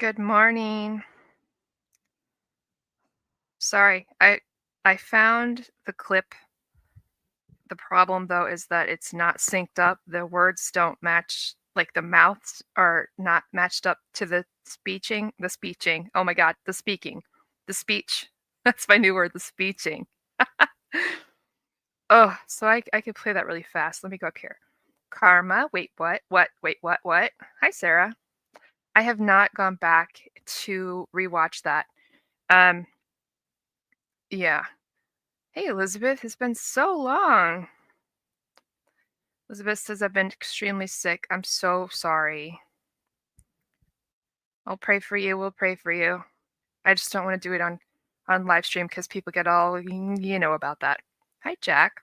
Good morning. Sorry, I found the clip. The problem though is that it's not synced up. The words don't match, like the mouths are not matched up to the speeching. Oh my god, the speaking. The speech. That's my new word, the speeching. Oh, so I could play that really fast. Let me go up here. Karma, wait, what? What? Wait, what? Hi, Sarah. I have not gone back to rewatch that. Um, yeah. Hey, Elizabeth, it's been so long. Elizabeth says I've been extremely sick. I'm so sorry. I'll pray for you. We'll pray for you. I just don't want to do it on live stream because people get all about that. Hi, Jack.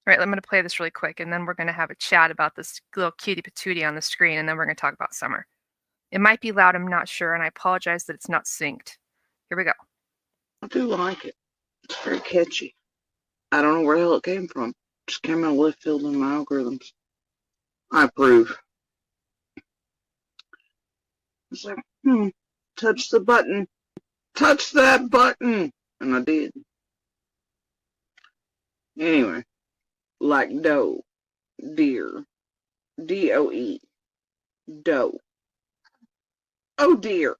All right, I'm going to play this really quick, and then we're going to have a chat about this little cutie patootie on the screen, and then we're going to talk about summer. It might be loud, I'm not sure, and I apologize that it's not synced. Here we go. I do like it. It's very catchy. I don't know where the hell it came from. Just came out of left field in my algorithms. I approve. It's like, touch the button. Touch that button. And I did. Anyway, like doe, deer, D-O-E, doe. Oh dear.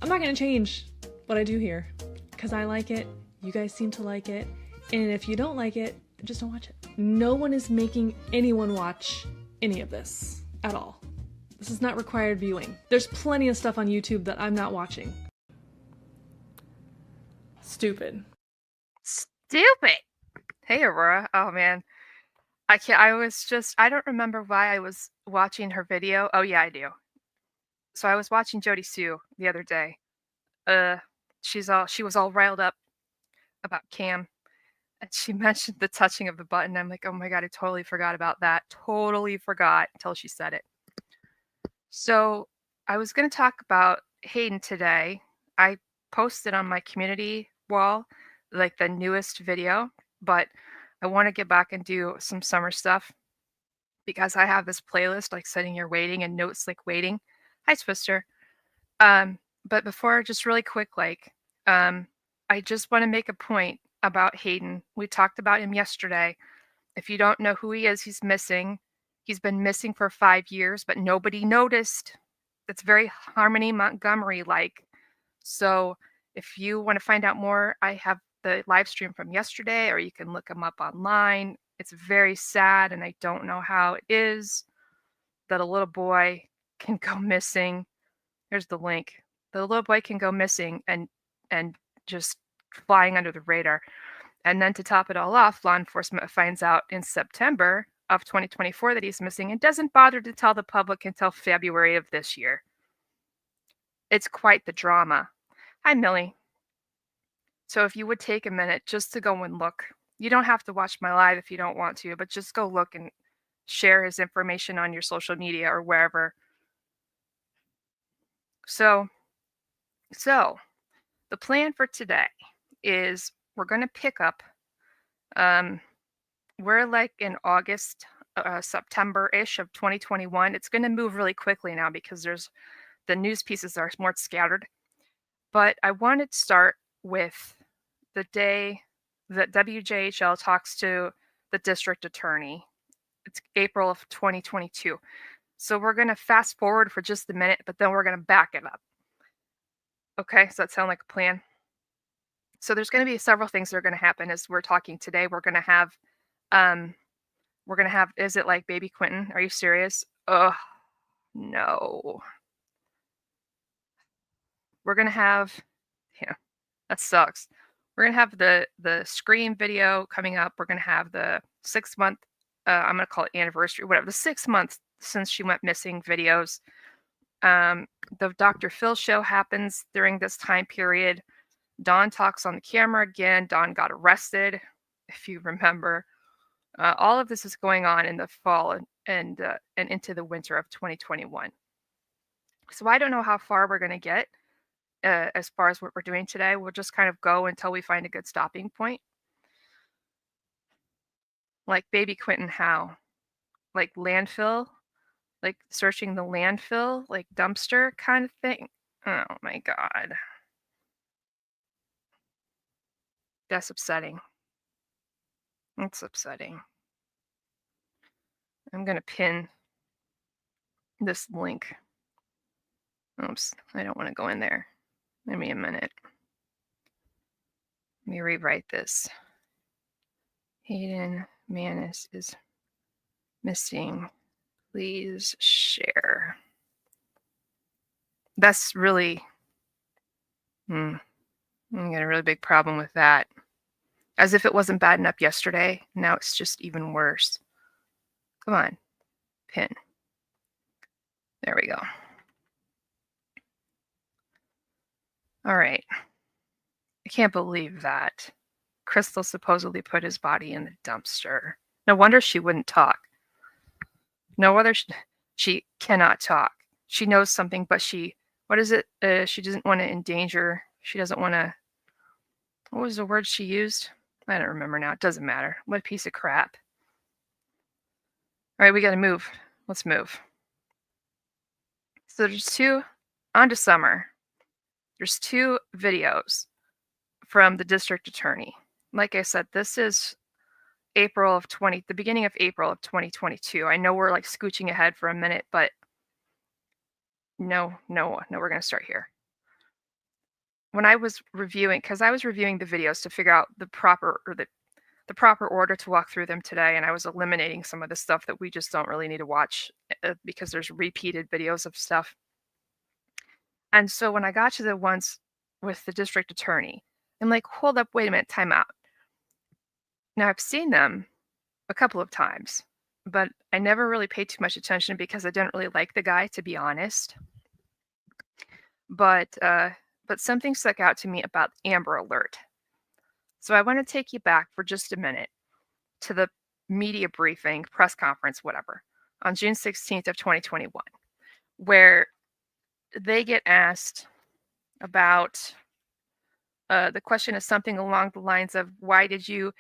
I'm not going to change what I do here because I like it. You guys seem to like it. And if you don't like it, just don't watch it. No one is making anyone watch any of this at all. This is not required viewing. There's plenty of stuff on YouTube that I'm not watching. Stupid. Hey, Aurora. Oh, man. I don't remember why I was watching her video. Oh, yeah, I do. So I was watching Jody Sue the other day. She was all riled up about Cam, and she mentioned the touching of the button. I'm like, oh my god, I totally forgot about that. Totally forgot until she said it. So I was going to talk about Hayden today. I posted on my community wall like the newest video, but I want to get back and do some summer stuff because I have this playlist like Setting Your Waiting and Notes Like Waiting. Hi, Twister. But before, just really quick, I just want to make a point about Hayden. We talked about him yesterday. If you don't know who he is, he's missing. He's been missing for 5 years, but nobody noticed. It's very Harmony Montgomery-like. So if you want to find out more, I have the live stream from yesterday, or you can look him up online. It's very sad, and I don't know how it is that a little boy can go missing. Here's the link. The little boy can go missing and just flying under the radar. And then to top it all off, law enforcement finds out in September of 2024 that he's missing and doesn't bother to tell the public until February of this year. It's quite the drama. Hi, Millie. So if you would take a minute just to go and look, you don't have to watch my live if you don't want to, but just go look and share his information on your social media or wherever. So the plan for today is we're going to pick up. We're like in August, September-ish of 2021. It's going to move really quickly now because the news pieces are more scattered. But I wanted to start with the day that WJHL talks to the district attorney. It's April of 2022. So we're going to fast forward for just a minute, but then we're going to back it up. Okay, does that sound like a plan? So there's going to be several things that are going to happen as we're talking today. We're going to have, is it like Baby Quentin? Are you serious? Ugh, no. We're going to have, yeah, that sucks. We're going to have the Scream video coming up. We're going to have the 6 month, I'm going to call it anniversary, whatever, the 6 months since she went missing videos. The Dr. Phil show happens during this time period. Dawn talks on the camera again. Dawn got arrested, if you remember. All of this is going on in the fall and into the winter of 2021. So I don't know how far we're going to get as far as what we're doing today. We'll just kind of go until we find a good stopping point. Like Baby Quentin, how? Like landfill? like searching the landfill, like dumpster kind of thing. Oh my God. That's upsetting. It's upsetting. I'm going to pin this link. Oops, I don't want to go in there. Give me a minute. Let me rewrite this. Hayden Manis is missing. Please share. That's really, I got a really big problem with that. As if it wasn't bad enough yesterday, now it's just even worse. Come on, pin. There we go. All right. I can't believe that. Crystal supposedly put his body in the dumpster. No wonder she wouldn't talk. No wonder she cannot talk. She knows something, but what is it? She doesn't want to endanger. She doesn't want to, what was the word she used? I don't remember now. It doesn't matter. What a piece of crap. All right, we got to move. Let's move. So on to summer. There's 2 videos from the district attorney. Like I said, this is the beginning of April of 2022. I know we're like scooching ahead for a minute, but no, we're going to start here. When I was reviewing, because I was reviewing the videos to figure out the proper order to walk through them today, and I was eliminating some of the stuff that we just don't really need to watch because there's repeated videos of stuff. And so when I got to the ones with the district attorney, I'm like, hold up, wait a minute, time out. Now, I've seen them a couple of times, but I never really paid too much attention because I didn't really like the guy, to be honest. But something stuck out to me about Amber Alert. So I want to take you back for just a minute to the media briefing, press conference, whatever, on June 16th of 2021, where they get asked about the question is something along the lines of, why did you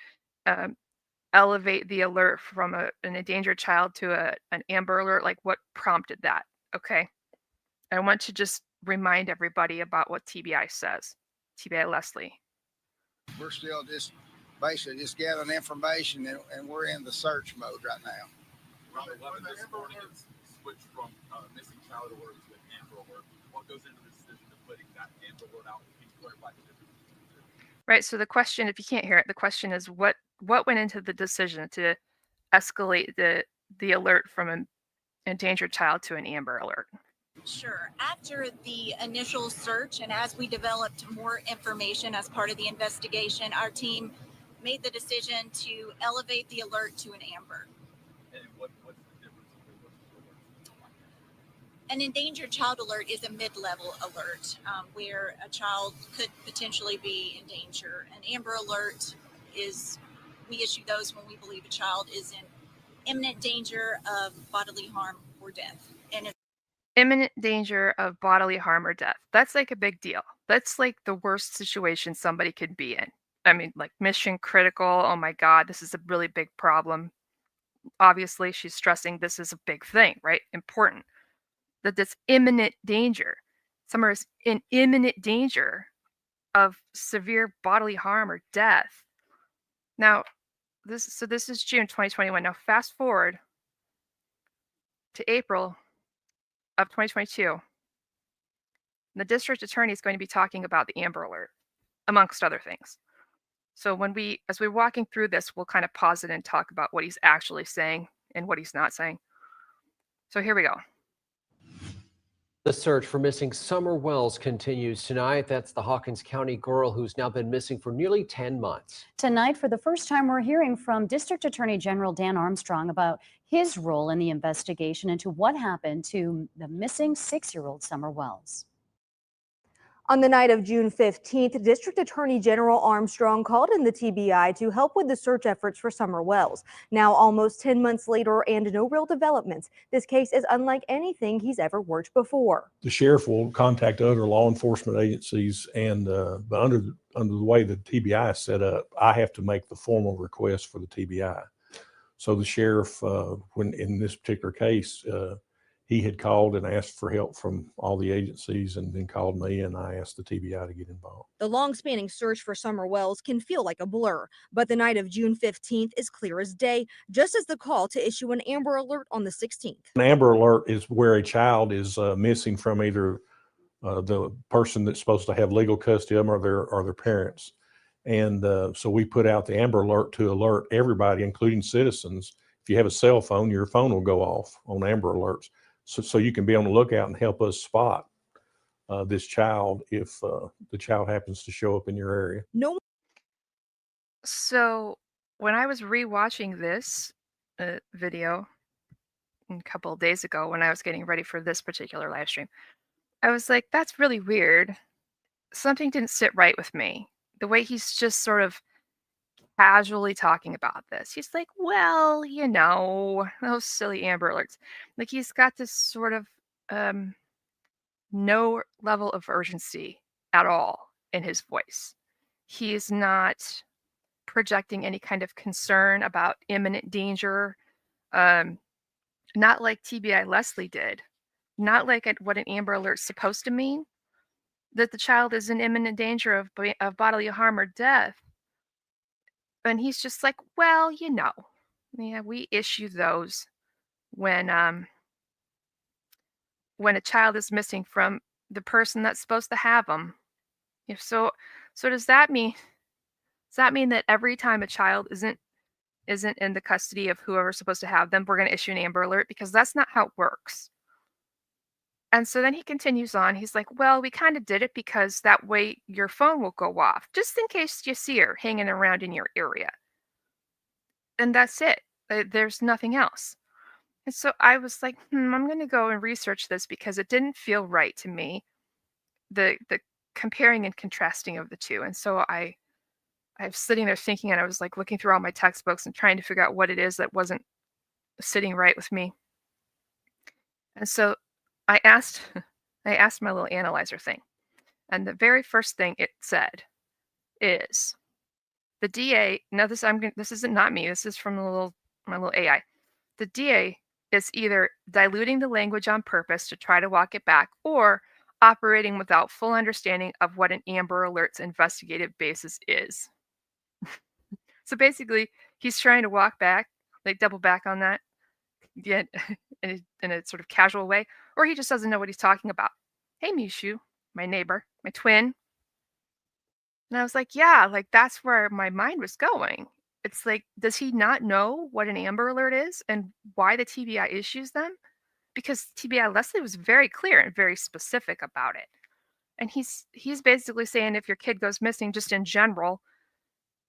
elevate the alert from an endangered child to an Amber Alert? Like, what prompted that? Okay. I want to just remind everybody about what TBI says. TBI Leslie. We're still just basically just gathering information, and we're in the search mode right now. Around 11 this morning, it's switched from missing child alerts to Amber Alert. What goes into the decision of putting that Amber Alert out? Can you clarify the difference? Right. So the question, if you can't hear it, the question is what went into the decision to escalate the alert from an endangered child to an Amber Alert? Sure. After the initial search and as we developed more information as part of the investigation, our team made the decision to elevate the alert to an Amber. And what's the difference? An endangered child alert is a mid-level alert where a child could potentially be in danger. An Amber Alert is, we issue those when we believe a child is in imminent danger of bodily harm or death. And imminent danger of bodily harm or death. That's like a big deal. That's like the worst situation somebody could be in. I mean, like mission critical. Oh my God, this is a really big problem. Obviously, she's stressing this is a big thing, right? Important. That this imminent danger. Someone is in imminent danger of severe bodily harm or death. Now, this is June 2021. Now, fast forward to April of 2022, the district attorney is going to be talking about the Amber Alert, amongst other things. So as we're walking through this, we'll kind of pause it and talk about what he's actually saying and what he's not saying. So here we go. The search for missing Summer Wells continues tonight. That's the Hawkins County girl who's now been missing for nearly 10 months. Tonight, for the first time, we're hearing from District Attorney General Dan Armstrong about his role in the investigation into what happened to the missing 6-year-old Summer Wells. On the night of June 15th, District Attorney General Armstrong called in the TBI to help with the search efforts for Summer Wells. Now, almost 10 months later and no real developments, this case is unlike anything he's ever worked before. The sheriff will contact other law enforcement agencies, and but under the way the TBI is set up, I have to make the formal request for the TBI. So the sheriff, when in this particular case, he had called and asked for help from all the agencies and then called me, and I asked the TBI to get involved. The long-spanning search for Summer Wells can feel like a blur, but the night of June 15th is clear as day, just as the call to issue an Amber Alert on the 16th. An Amber Alert is where a child is missing from either the person that's supposed to have legal custody of them or their parents. And so we put out the Amber Alert to alert everybody, including citizens. If you have a cell phone, your phone will go off on Amber Alerts. So you can be on the lookout and help us spot this child if the child happens to show up in your area. No. So when I was rewatching this video a couple of days ago when I was getting ready for this particular live stream, I was like, that's really weird. Something didn't sit right with me. The way he's just sort of casually talking about this. He's like, well, you know, those silly Amber Alerts. Like he's got this sort of no level of urgency at all in his voice. He is not projecting any kind of concern about imminent danger. Not like TBI Leslie did. Not like what an Amber Alert's supposed to mean. That the child is in imminent danger of bodily harm or death. And he's just like, well, you know, yeah, we issue those when a child is missing from the person that's supposed to have them. If so does that mean that every time a child isn't in the custody of whoever's supposed to have them, we're going to issue an Amber Alert? Because that's not how it works. And so then he continues on. He's like, well, we kind of did it because that way your phone will go off, just in case you see her hanging around in your area. And that's it. There's nothing else. And so I was like, I'm going to go and research this because it didn't feel right to me, the comparing and contrasting of the two. And so I was sitting there thinking, and I was like looking through all my textbooks and trying to figure out what it is that wasn't sitting right with me. And so I asked my little analyzer thing, and the very first thing it said is the DA. Now this isn't not me. This is from my little AI. The DA is either diluting the language on purpose to try to walk it back, or operating without full understanding of what an Amber Alert's investigative basis is. So basically, he's trying to walk back, like double back on that, yet in a sort of casual way, or he just doesn't know what he's talking about. Hey, Mishu, my neighbor, my twin. And I was like, yeah, like that's where my mind was going. It's like, does he not know what an Amber Alert is and why the TBI issues them? Because TBI Leslie was very clear and very specific about it. And he's basically saying if your kid goes missing just in general,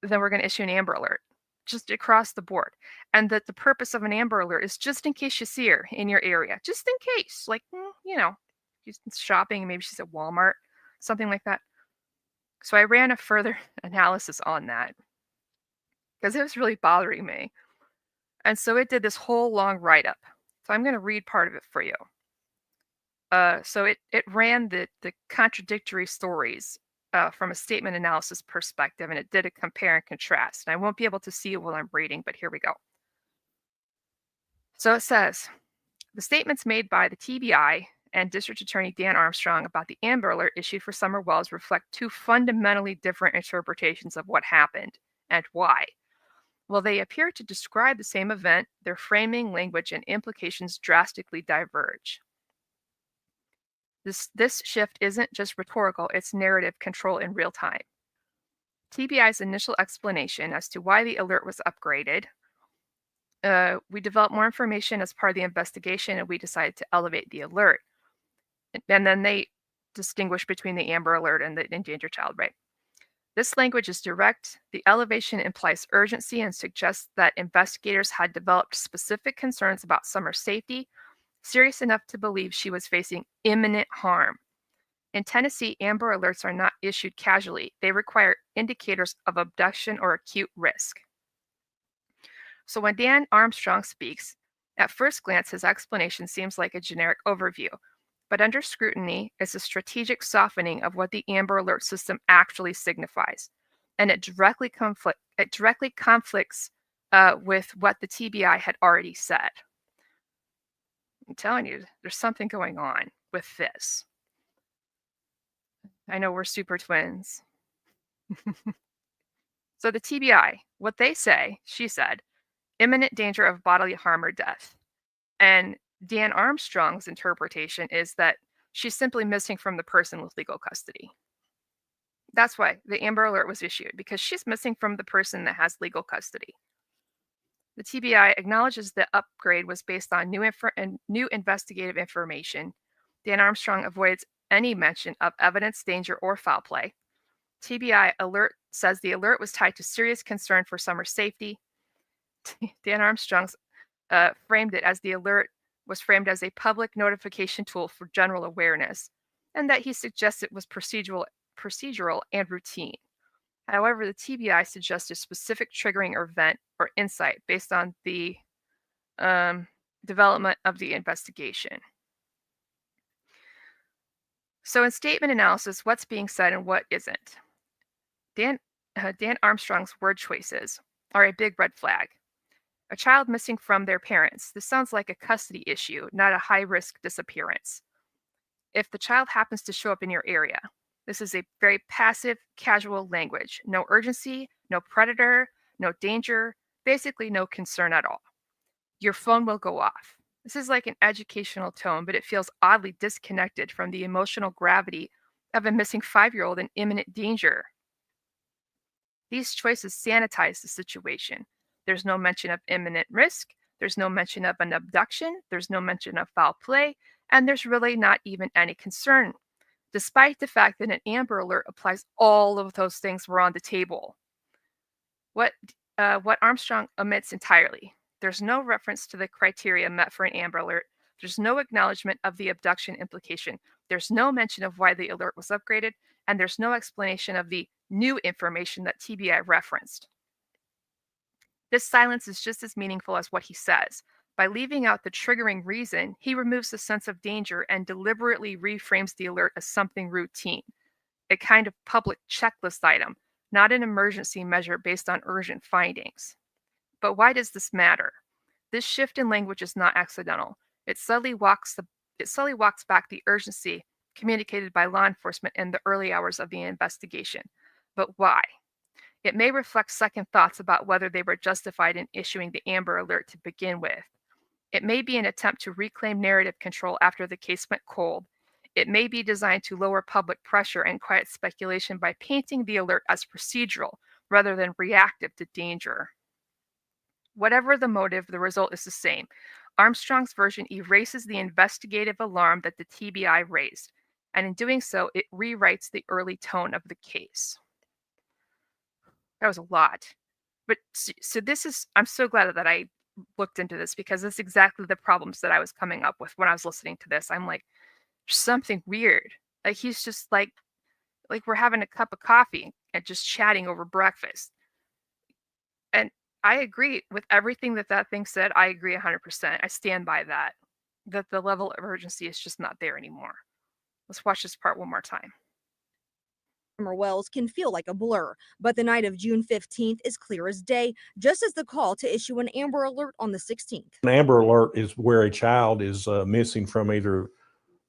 then we're going to issue an Amber Alert just across the board. And that the purpose of an Amber Alert is just in case you see her in your area, just in case, like, you know, she's shopping, maybe she's at Walmart, something like that. So I ran a further analysis on that because it was really bothering me. And so it did this whole long write-up. So I'm going to read part of it for you. So it ran the contradictory stories from a statement analysis perspective, and it did a compare and contrast. And I won't be able to see it while I'm reading, but here we go. So it says, the statements made by the TBI and District Attorney Dan Armstrong about the Amber Alert issued for Summer Wells reflect two fundamentally different interpretations of what happened and why. While they appear to describe the same event, their framing, language, and implications drastically diverge. This shift isn't just rhetorical, it's narrative control in real time. TBI's initial explanation as to why the alert was upgraded. We developed more information as part of the investigation, and we decided to elevate the alert. And then they distinguish between the Amber Alert and the endangered child, right? This language is direct. The elevation implies urgency and suggests that investigators had developed specific concerns about Summer's safety, serious enough to believe she was facing imminent harm. In Tennessee, Amber Alerts are not issued casually. They require indicators of abduction or acute risk. So when Dan Armstrong speaks, at first glance, his explanation seems like a generic overview, but under scrutiny, it's a strategic softening of what the Amber Alert system actually signifies, and it directly conflicts with what the TBI had already said. I'm telling you, there's something going on with this. I know we're super twins. So the TBI, what they say, she said, imminent danger of bodily harm or death. And Dan Armstrong's interpretation is that she's simply missing from the person with legal custody. That's why the Amber Alert was issued, because she's missing from the person that has legal custody. The TBI acknowledges the upgrade was based on new investigative information. Dan Armstrong avoids any mention of evidence, danger, or foul play. TBI alert says the alert was tied to serious concern for Summer's safety. Dan Armstrong's framed it as the alert was framed as a public notification tool for general awareness, and that he suggests it was procedural and routine. However, the TBI suggests a specific triggering event or insight based on the development of the investigation. So in statement analysis, what's being said and what isn't? Dan Armstrong's word choices are a big red flag. A child missing from their parents. This sounds like a custody issue, not a high-risk disappearance. If the child happens to show up in your area, this is a very passive, casual language. No urgency, no predator, no danger, basically no concern at all. Your phone will go off. This is like an educational tone, but it feels oddly disconnected from the emotional gravity of a missing 5-year-old in imminent danger. These choices sanitize the situation. There's no mention of imminent risk. There's no mention of an abduction. There's no mention of foul play. And there's really not even any concern, despite the fact that an Amber Alert applies all of those things were on the table. What Armstrong omits entirely. There's no reference to the criteria met for an Amber Alert. There's no acknowledgement of the abduction implication. There's no mention of why the alert was upgraded, and there's no explanation of the new information that TBI referenced. This silence is just as meaningful as what he says. By leaving out the triggering reason, he removes the sense of danger and deliberately reframes the alert as something routine, a kind of public checklist item, not an emergency measure based on urgent findings. But why does this matter? This shift in language is not accidental. It subtly walks back the urgency communicated by law enforcement in the early hours of the investigation. But why? It may reflect second thoughts about whether they were justified in issuing the Amber Alert to begin with. It may be an attempt to reclaim narrative control after the case went cold. It may be designed to lower public pressure and quiet speculation by painting the alert as procedural rather than reactive to danger. Whatever the motive, the result is the same. Armstrong's version erases the investigative alarm that the TBI raised, and in doing so, it rewrites the early tone of the case. That was a lot. But so this is, I'm so glad that I looked into this, because that's exactly the problems that I was coming up with when I was listening to this. I'm like, there's something weird. Like he's just like we're having a cup of coffee and just chatting over breakfast. And I agree with everything that thing said. I agree 100%. I stand by that the level of urgency is just not there anymore. Let's watch this part one more time. Summer Wells can feel like a blur, but the night of June 15th is clear as day, just as the call to issue an Amber Alert on the 16th. An Amber Alert is where a child is missing from either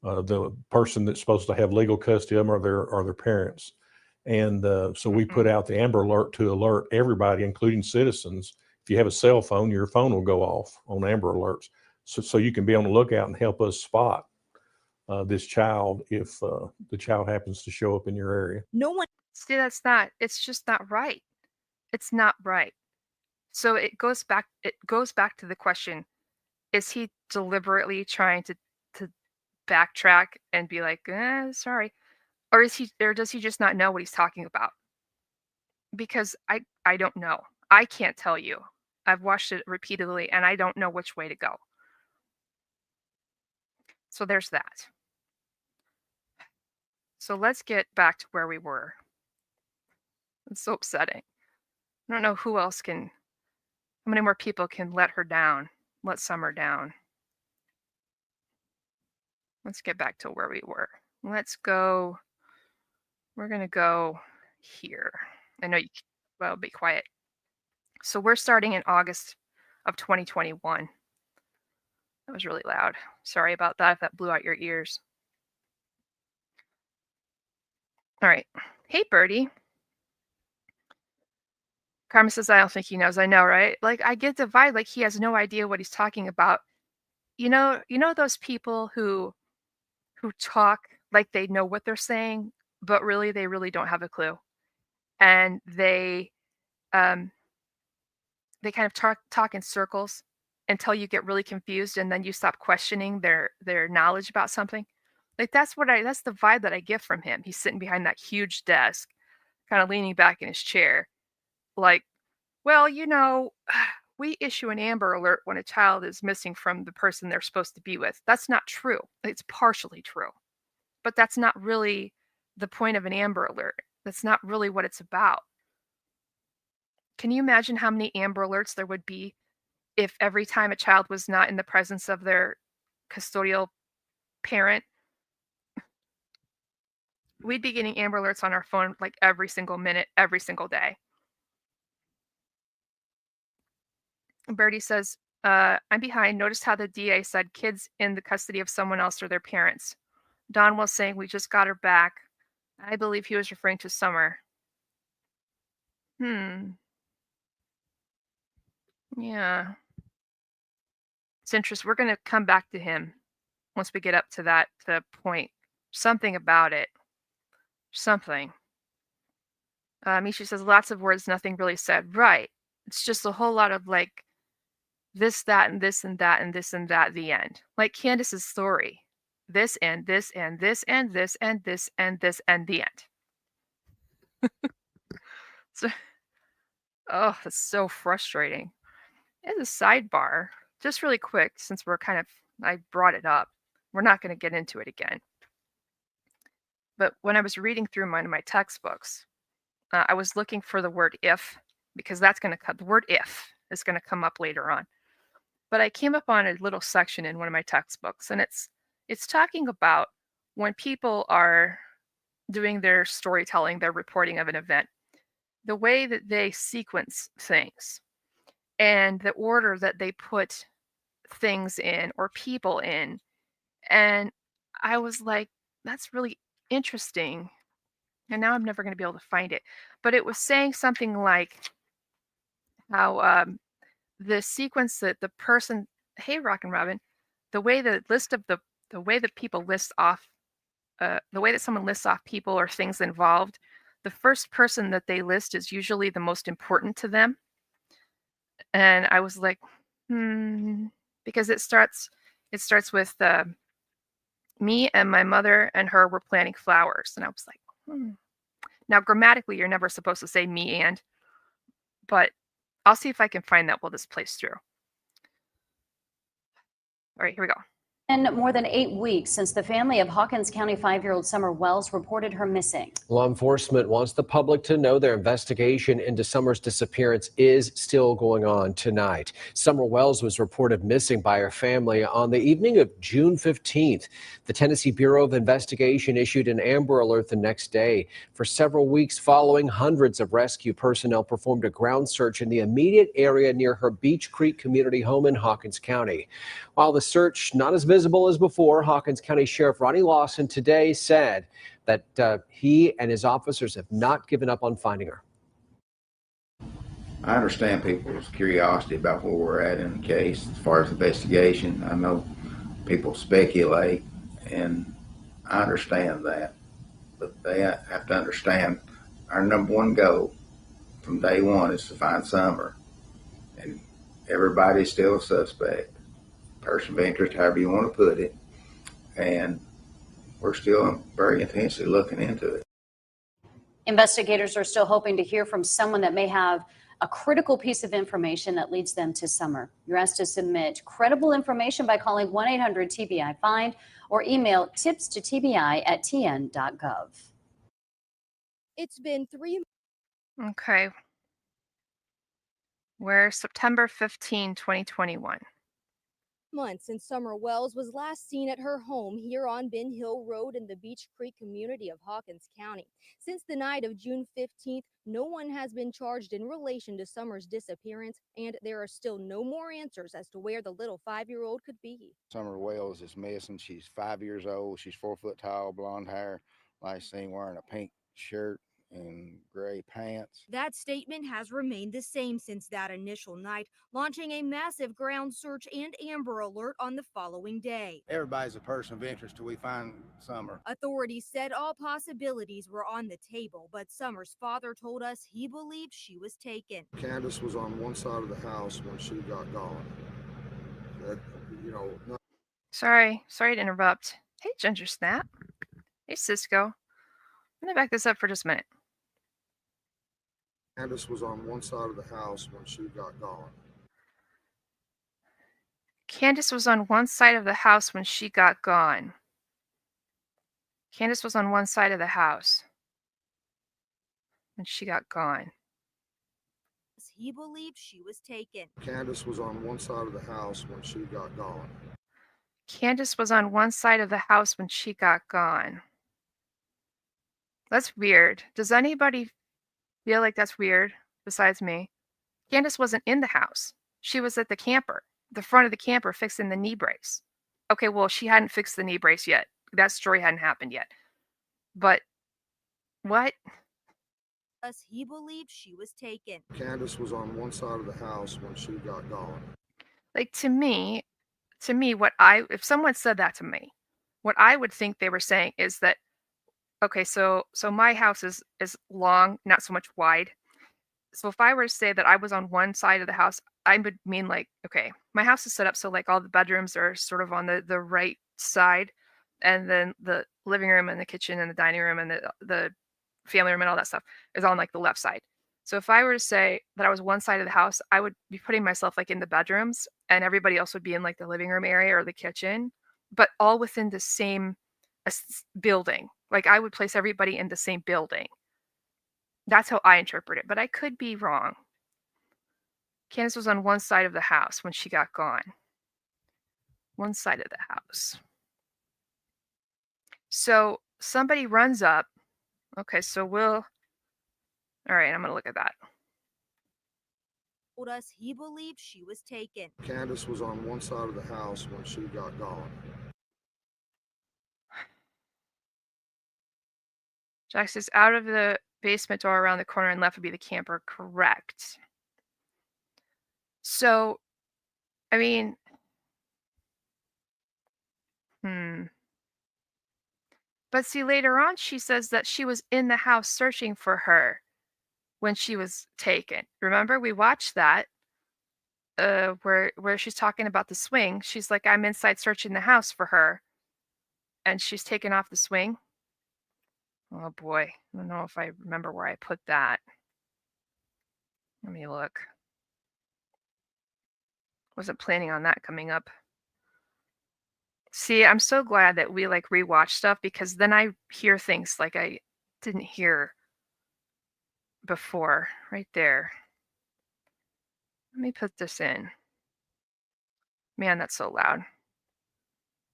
the person that's supposed to have legal custody of them or their parents. And so we put out the Amber Alert to alert everybody, including citizens. If you have a cell phone, your phone will go off on Amber Alerts. So you can be on the lookout and help us spot this child if the child happens to show up in your area. No one. See, it's just not right. It's not right. So it goes back to the question, is he deliberately trying to backtrack and be like, sorry? Or does he just not know what he's talking about? Because I don't know. I can't tell you. I've watched it repeatedly and I don't know which way to go. So there's that. So let's get back to where we were. It's so upsetting. I don't know how many more people can let Summer down. Let's get back to where we were. We're going to go here. I know be quiet. So we're starting in August of 2021. That was really loud. Sorry about that if that blew out your ears. All right. Hey, Birdie. Carmen says, I don't think he knows. I know, right? Like, I get the vibe like he has no idea what he's talking about. You know those people who talk like they know what they're saying, but really they really don't have a clue. And they kind of talk in circles until you get really confused, and then you stop questioning their knowledge about something. Like that's the vibe that I get from him. He's sitting behind that huge desk, kind of leaning back in his chair, like, well, we issue an Amber Alert when a child is missing from the person they're supposed to be with. That's not true. It's partially true, but that's not really the point of an Amber Alert. That's not really what it's about. Can you imagine how many Amber Alerts there would be if every time a child was not in the presence of their custodial parent, we'd be getting Amber Alerts on our phone like every single minute, every single day. Birdie says, I'm behind. Noticed how the DA said kids in the custody of someone else or their parents. Don was saying we just got her back. I believe he was referring to Summer. Yeah. It's interesting. We're going to come back to him once we get up to that point. Something about it. Something. Misha says lots of words, nothing really said. Right. It's just a whole lot of like this, that, and this, and that, and this, and that, the end. Like Candace's story. This, and this, and this, and this, and this, and this, and the end. So, oh, it's so frustrating. As a sidebar, just really quick, since I brought it up, we're not going to get into it again. But when I was reading through one of my textbooks, I was looking for the word if, because the word if is going to come up later on. But I came up on a little section in one of my textbooks, and it's talking about when people are doing their storytelling, their reporting of an event, the way that they sequence things and the order that they put things in or people in. And I was like, that's really interesting. And now I'm never going to be able to find it. But it was saying something like how the sequence that the person, hey, Rock and Robin, the way the way that people list off, the way that someone lists off people or things involved, the first person that they list is usually the most important to them. And I was like, because it starts with me and my mother and her were planting flowers. And I was like, Now, grammatically, you're never supposed to say me and, but I'll see if I can find that while this plays through. All right, here we go. And more than 8 weeks since the family of Hawkins County 5-year-old Summer Wells reported her missing. Law enforcement wants the public to know their investigation into Summer's disappearance is still going on tonight. Summer Wells was reported missing by her family on the evening of June 15th. The Tennessee Bureau of Investigation issued an Amber Alert the next day. For several weeks following, hundreds of rescue personnel performed a ground search in the immediate area near her Beech Creek community home in Hawkins County. While the search not as visible as before, Hawkins County Sheriff Ronnie Lawson today said that he and his officers have not given up on finding her. I understand people's curiosity about where we're at in the case as far as investigation. I know people speculate, and I understand that, but they have to understand our number one goal from day one is to find Summer, and everybody's still a suspect. Person of interest, however you want to put it, and we're still very intensely looking into it. Investigators are still hoping to hear from someone that may have a critical piece of information that leads them to Summer. You're asked to submit credible information by calling 1-800-TBI-FIND or email tips@tbi.tn.gov. It's been 3 months. Okay. We're September 15, 2021. months since Summer Wells was last seen at her home here on Ben Hill Road in the Beech Creek community of Hawkins County. Since the night of June 15th, no one has been charged in relation to Summer's disappearance, and there are still no more answers as to where the little 5-year-old could be. Summer Wells is missing. She's 5 years old. She's 4 foot tall, blonde hair. Last seen wearing a pink shirt and gray pants. That statement has remained the same since that initial night, launching a massive ground search and Amber Alert on the following day. Everybody's a person of interest till we find Summer. Authorities said all possibilities were on the table, but Summer's father told us he believed she was taken. Candus was on one side of the house when she got gone. That, Sorry to interrupt. Hey, Ginger Snap. Hey, Cisco. I'm gonna back this up for just a minute. Candus was on one side of the house when she got gone. Candace was on one side of the house when she got gone. Candace was on one side of the house when she got gone. He believed she was taken. Candus was on one side of the house when she got gone. Candace was on one side of the house when she got gone. That's weird. Does anybody feel like that's weird besides me? Candace wasn't in the house. She was at the camper, the front of the camper, fixing the knee brace. Okay, well, she hadn't fixed the knee brace yet. That story hadn't happened yet. But what? He believed she was taken. Candus was on one side of the house when she got gone. Like, to me, if someone said that to me, what I would think they were saying is that, okay, so my house is long, not so much wide. So if I were to say that I was on one side of the house, I would mean like, okay, my house is set up so like all the bedrooms are sort of on the right side, and then the living room and the kitchen and the dining room and the family room and all that stuff is on like the left side. So if I were to say that I was one side of the house, I would be putting myself like in the bedrooms, and everybody else would be in like the living room area or the kitchen, but all within the same building. Like I would place everybody in the same building. That's how I interpret it, but I could be wrong. Candace was on one side of the house when she got gone. One side of the house. So somebody runs up. Okay, so all right, I'm going to look at that. Told us he believed she was taken. Candus was on one side of the house when she got gone. Jack says out of the basement door around the corner and left would be the camper. Correct. So, I mean, But see, later on, she says that she was in the house searching for her when she was taken. Remember, we watched that where she's talking about the swing. She's like, I'm inside searching the house for her, and she's taken off the swing. Oh boy, I don't know if I remember where I put that. Let me look. Wasn't planning on that coming up. See, I'm so glad that we like rewatch stuff, because then I hear things like I didn't hear before. Right there. Let me put this in. Man, that's so loud.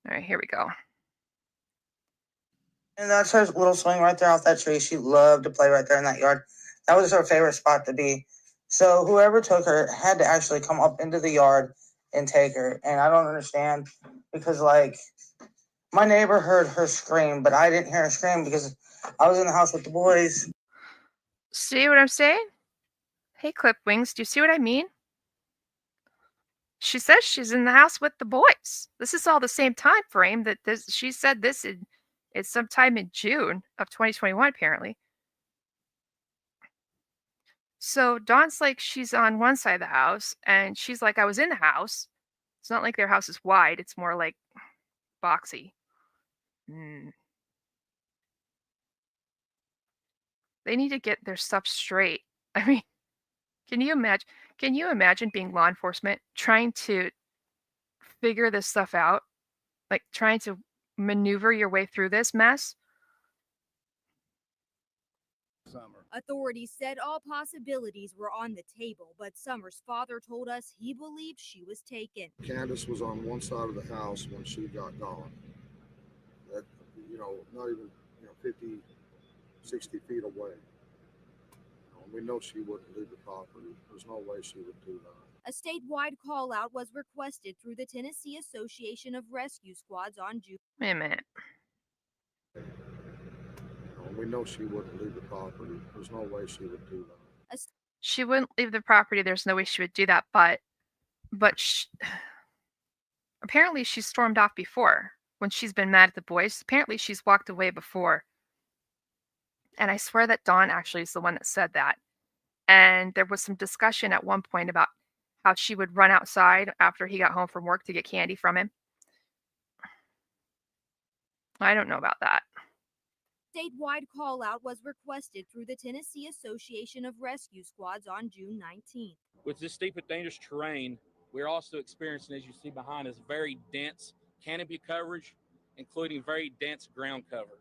All right, here we go. And that's her little swing right there off that tree. She loved to play right there in that yard. That was her favorite spot to be. So whoever took her had to actually come up into the yard and take her. And I don't understand, because like my neighbor heard her scream, but I didn't hear her scream because I was in the house with the boys. See what I'm saying? Hey, Clip Wings, do you see what I mean? She says she's in the house with the boys. This is all the same time frame that she said this it's sometime in June of 2021, apparently. So Dawn's like, she's on one side of the house, and she's like, I was in the house. It's not like their house is wide. It's more like boxy. They need to get their stuff straight. I mean, can you imagine being law enforcement trying to figure this stuff out? Like trying to maneuver your way through this mess? Summer. Authorities said all possibilities were on the table, but Summer's father told us he believed she was taken. Candus was on one side of the house when she got gone. That, not even 50, 60 feet away. We know she wouldn't leave the property. There's no way she would do that. A statewide call out was requested through the Tennessee Association of Rescue Squads on June. Wait a minute. We know she wouldn't leave the property. There's no way she would do that. She wouldn't leave the property. There's no way she would do that, but apparently she stormed off before when she's been mad at the boys. Apparently she's walked away before. And I swear that Dawn actually is the one that said that. And there was some discussion at one point about how she would run outside after he got home from work to get candy from him. I don't know about that. Statewide call out was requested through the Tennessee Association of Rescue Squads on June 19th. With this steep and dangerous terrain, we're also experiencing, as you see behind us, very dense canopy coverage, including very dense ground cover,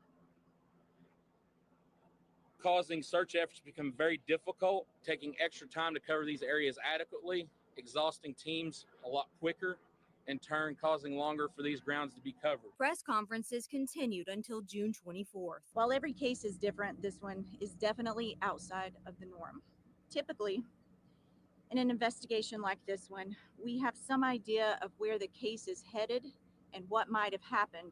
causing search efforts to become very difficult, taking extra time to cover these areas adequately, exhausting teams a lot quicker, in turn causing longer for these grounds to be covered. Press conferences continued until June 24th. While every case is different, this one is definitely outside of the norm. Typically, in an investigation like this one, we have some idea of where the case is headed and what might have happened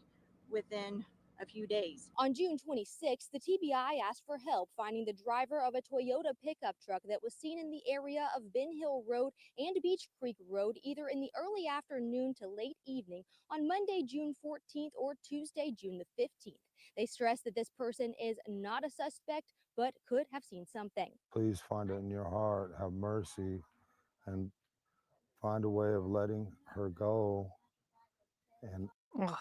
within a few days. On June 26th, the TBI asked for help finding the driver of a Toyota pickup truck that was seen in the area of Ben Hill Road and Beech Creek Road either in the early afternoon to late evening on Monday, June 14th or Tuesday, June the 15th. They stressed that this person is not a suspect, but could have seen something. Please find it in your heart, have mercy, and find a way of letting her go. And Ugh.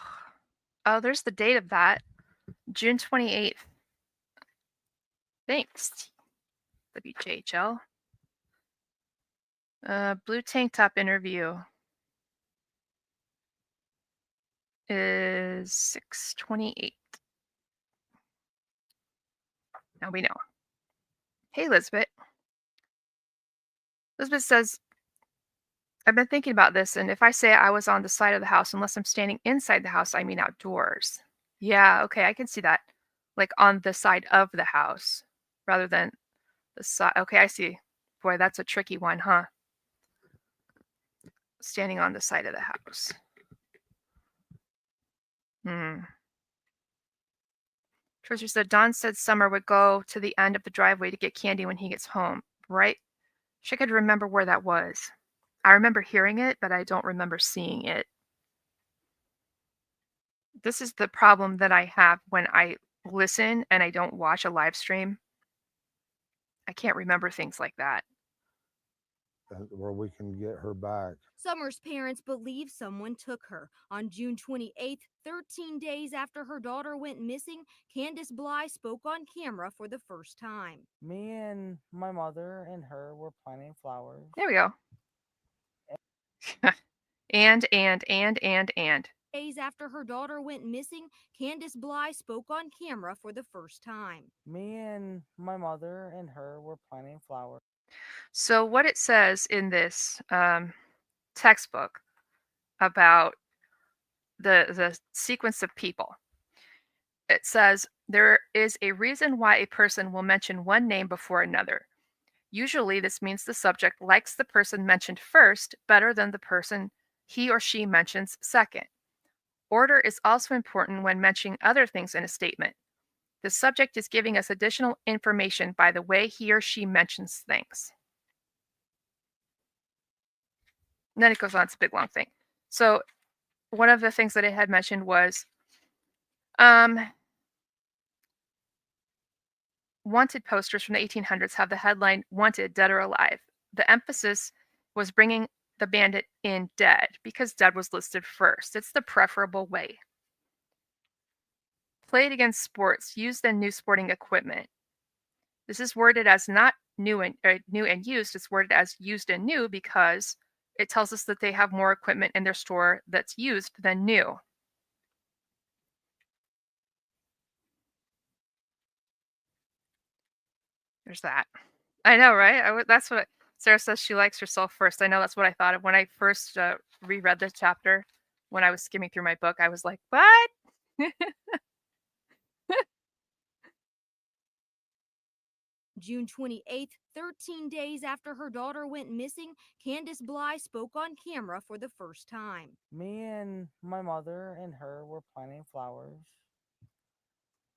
Oh, there's the date of that. June 28th. Thanks, WJHL. Blue tank top interview is 6/28. Now we know. Hey, Elizabeth. Elizabeth says, I've been thinking about this, and if I say I was on the side of the house, unless I'm standing inside the house, I mean outdoors. Yeah, okay, I can see that. Like on the side of the house rather than the side. Okay, I see. Boy, that's a tricky one, huh? Standing on the side of the house. Trisha said, Don said Summer would go to the end of the driveway to get candy when he gets home, right? She could remember where that was. I remember hearing it, but I don't remember seeing it. This is the problem that I have when I listen and I don't watch a live stream. I can't remember things like that. where we can get her back. Summer's parents believe someone took her. On June 28th, 13 days after her daughter went missing, Candace Bly spoke on camera for the first time. Me and my mother and her were planting flowers. There we go. and. Days after her daughter went missing, Candace Bly spoke on camera for the first time. Me and my mother and her were planting flowers. So what it says in this textbook about the sequence of people, it says there is a reason why a person will mention one name before another. Usually this means the subject likes the person mentioned first better than the person he or she mentions second. Order is also important when mentioning other things in a statement. The subject is giving us additional information by the way he or she mentions things. And then it goes on, it's a big long thing. So one of the things that it had mentioned was wanted posters from the 1800s have the headline, Wanted, Dead or Alive. The emphasis was bringing the bandit in dead because dead was listed first. It's the preferable way. Played against sports, used in new sporting equipment. This is worded as not new and used. It's worded as used and new because it tells us that they have more equipment in their store that's used than new. There's that. I know, right? That's what Sarah says. She likes herself first. I know that's what I thought of when I first reread the chapter. When I was skimming through my book, I was like, "What?" June 28th, 13 days after her daughter went missing, Candace Bly spoke on camera for the first time. Me and my mother and her were planting flowers.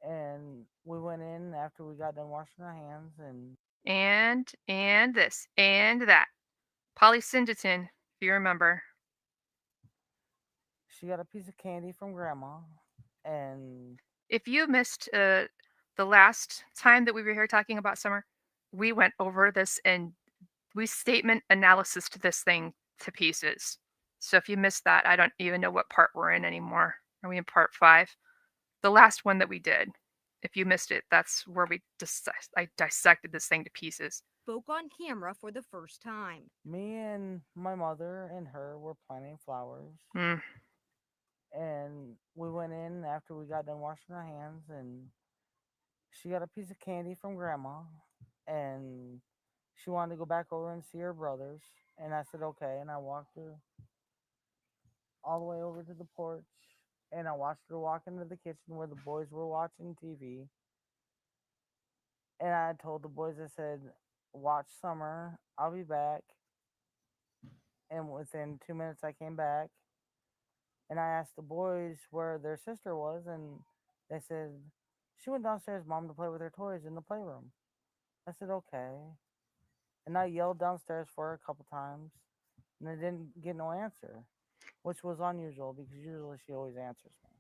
And we went in after we got done washing our hands and this and that. Polysyndeton, if you remember. she got a piece of candy from grandma. And if you missed the last time that we were here talking about summer, we went over this and we statement analysis to this thing to pieces. So if you missed that, I don't even know what part we're in anymore. Are we in part 5? The last one that we did. If you missed it, that's where I dissected this thing to pieces. Spoke on camera for the first time. Me and my mother and her were planting flowers. And we went in after we got done washing our hands, and she got a piece of candy from grandma, and she wanted to go back over and see her brothers. And I said, okay. And I walked her all the way over to the porch, and I watched her walk into the kitchen where the boys were watching TV. And I told the boys, I said, watch Summer, I'll be back. And within 2 minutes, I came back. And I asked the boys where their sister was, and they said, she went downstairs, Mom, to play with her toys in the playroom. I said, okay. And I yelled downstairs for her a couple times, and I didn't get no answer, which was unusual because usually she always answers me.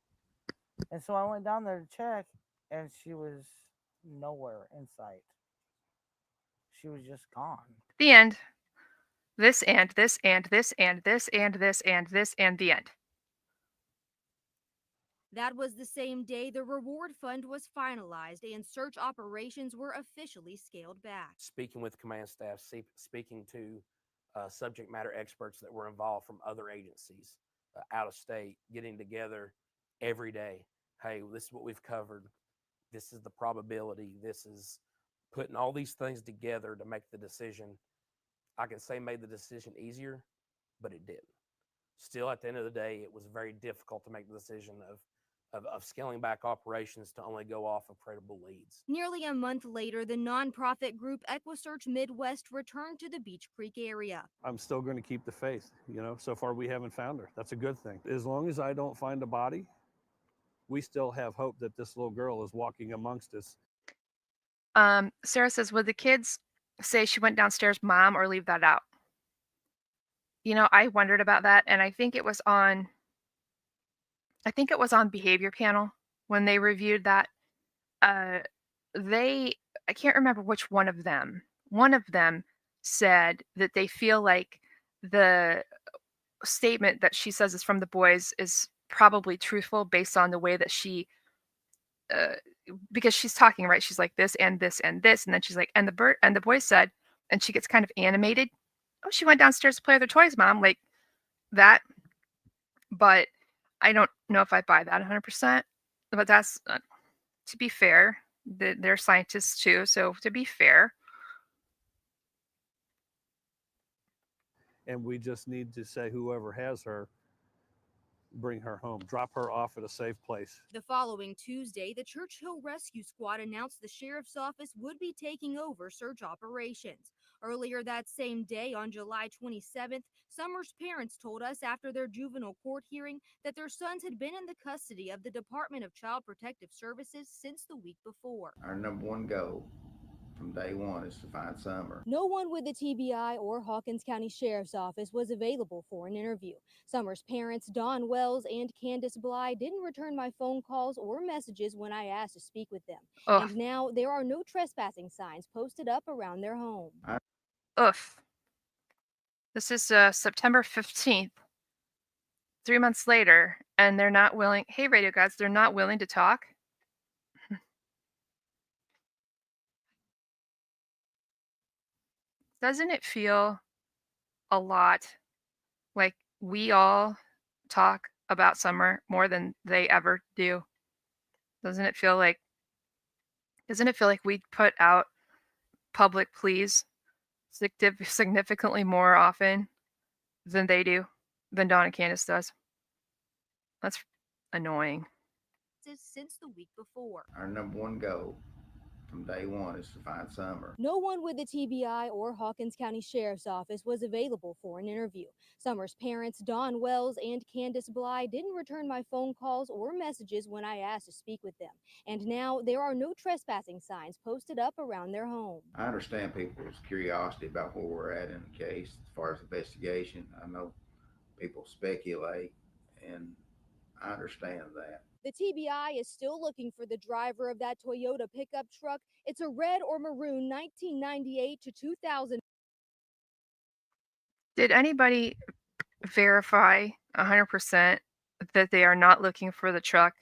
And so I went down there to check, and she was nowhere in sight. She was just gone. The end. This and this and this and this and this and this and the end. That was the same day the reward fund was finalized and search operations were officially scaled back. Speaking with command staff, speaking to subject matter experts that were involved from other agencies out of state, getting together every day. Hey, this is what we've covered. This is the probability. This is putting all these things together to make the decision. I can say made the decision easier, but it didn't. Still, at the end of the day, it was very difficult to make the decision of scaling back operations to only go off of credible leads. Nearly a month later, the nonprofit group EquiSearch Midwest returned to the Beech Creek area. I'm still going to keep the faith. You know, so far we haven't found her. That's a good thing. As long as I don't find a body, we still have hope that this little girl is walking amongst us. Sarah says, would the kids say she went downstairs, Mom, or leave that out? You know, I wondered about that, and I think it was on Behavior Panel when they reviewed that. I can't remember which one of them. One of them said that they feel like the statement that she says is from the boys is probably truthful based on the way that she, because she's talking, right? She's like this and this and this, and then she's like, and the boys said, and she gets kind of animated. Oh, she went downstairs to play with her toys, Mom, like that. But I don't know if I buy that 100%. But that's to be fair, they're scientists too. So to be fair. And we just need to say, whoever has her, bring her home, drop her off at a safe place. The following Tuesday, the Churchill Rescue Squad announced the sheriff's office would be taking over search operations. Earlier that same day, on July 27th, Summer's parents told us after their juvenile court hearing that their sons had been in the custody of the Department of Child Protective Services since the week before. Our number one goal from day one is to find Summer. No one with the TBI or Hawkins County Sheriff's Office was available for an interview. Summer's parents, Dawn Wells and Candace Bly, didn't return my phone calls or messages when I asked to speak with them. And now there are no trespassing signs posted up around their home. This is September 15th, 3 months later, and they're not willing. Hey, radio guys, they're not willing to talk. Doesn't it feel a lot like we all talk about Summer more than they ever do? Doesn't it feel like we put out public pleas significantly more often than they do, than Donna Candace does. That's annoying. Since the week before. Our number one goal from day one is to find Summer. No one with the TBI or Hawkins County Sheriff's Office was available for an interview. Summer's parents, Dawn Wells and Candace Bly, didn't return my phone calls or messages when I asked to speak with them. And now there are no trespassing signs posted up around their home. I understand people's curiosity about where we're at in the case as far as investigation. I know people speculate, and I understand that. The TBI is still looking for the driver of that Toyota pickup truck. It's a red or maroon 1998 to 2000. Did anybody verify 100% that they are not looking for the truck?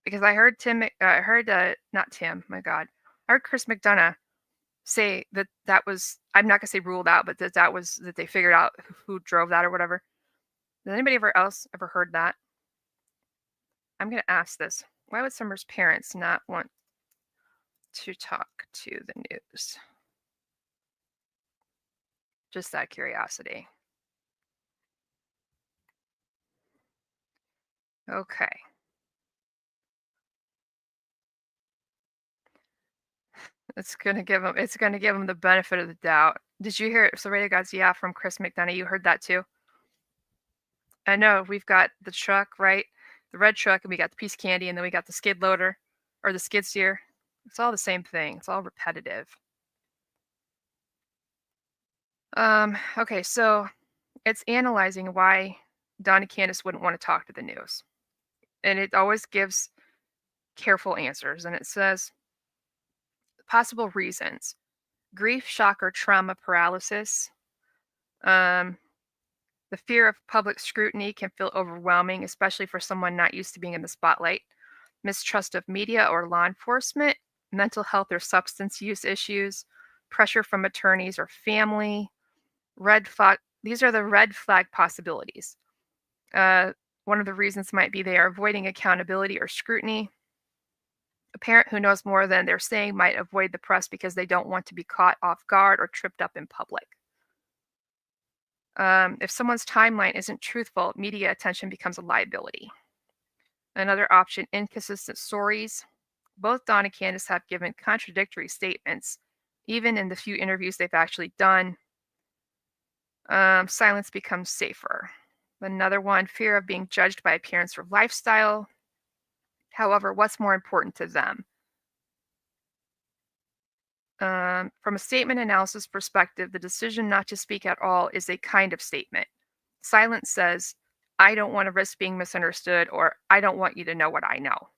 Because I heard not Tim, my God. I heard Chris McDonough say that was, I'm not going to say ruled out, but that they figured out who drove that or whatever. Did anybody else ever heard that? I'm going to ask this. Why would Summer's parents not want to talk to the news? Just that curiosity. Okay. It's gonna give them the benefit of the doubt. Did you hear it? So Radio Gods, yeah, from Chris McDonough. You heard that too? I know we've got the truck, right? The red truck, and we got the piece of candy, and then we got the skid loader or the skid steer. It's all the same thing. It's all repetitive. Okay, so it's analyzing why Donna Candace wouldn't want to talk to the news. And it always gives careful answers. And it says possible reasons: grief, shock, or trauma paralysis. The fear of public scrutiny can feel overwhelming, especially for someone not used to being in the spotlight. Mistrust of media or law enforcement, mental health or substance use issues, pressure from attorneys or family, red flag. These are the red flag possibilities. One of the reasons might be they are avoiding accountability or scrutiny. A parent who knows more than they're saying might avoid the press because they don't want to be caught off guard or tripped up in public. If someone's timeline isn't truthful, media attention becomes a liability. Another option, inconsistent stories. Both Dawn and Candace have given contradictory statements, even in the few interviews they've actually done. Silence becomes safer. Another one, fear of being judged by appearance or lifestyle. However, what's more important to them? From a statement analysis perspective, the decision not to speak at all is a kind of statement. Silence says, I don't want to risk being misunderstood, or I don't want you to know what I know.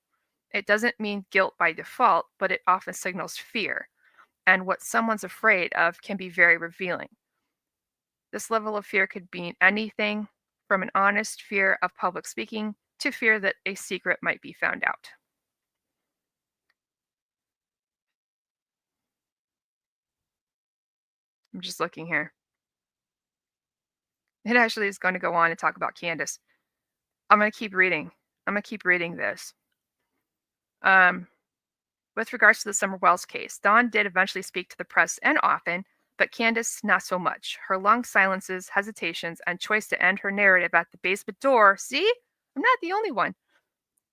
It doesn't mean guilt by default, but it often signals fear. And what someone's afraid of can be very revealing. This level of fear could mean anything from an honest fear of public speaking to fear that a secret might be found out. I'm just looking here. It actually is going to go on and talk about Candace. I'm going to keep reading. I'm going to keep reading this. With regards to the Summer Wells case, Dawn did eventually speak to the press and often, but Candace not so much. Her long silences, hesitations, and choice to end her narrative at the basement door, see, I'm not the only one,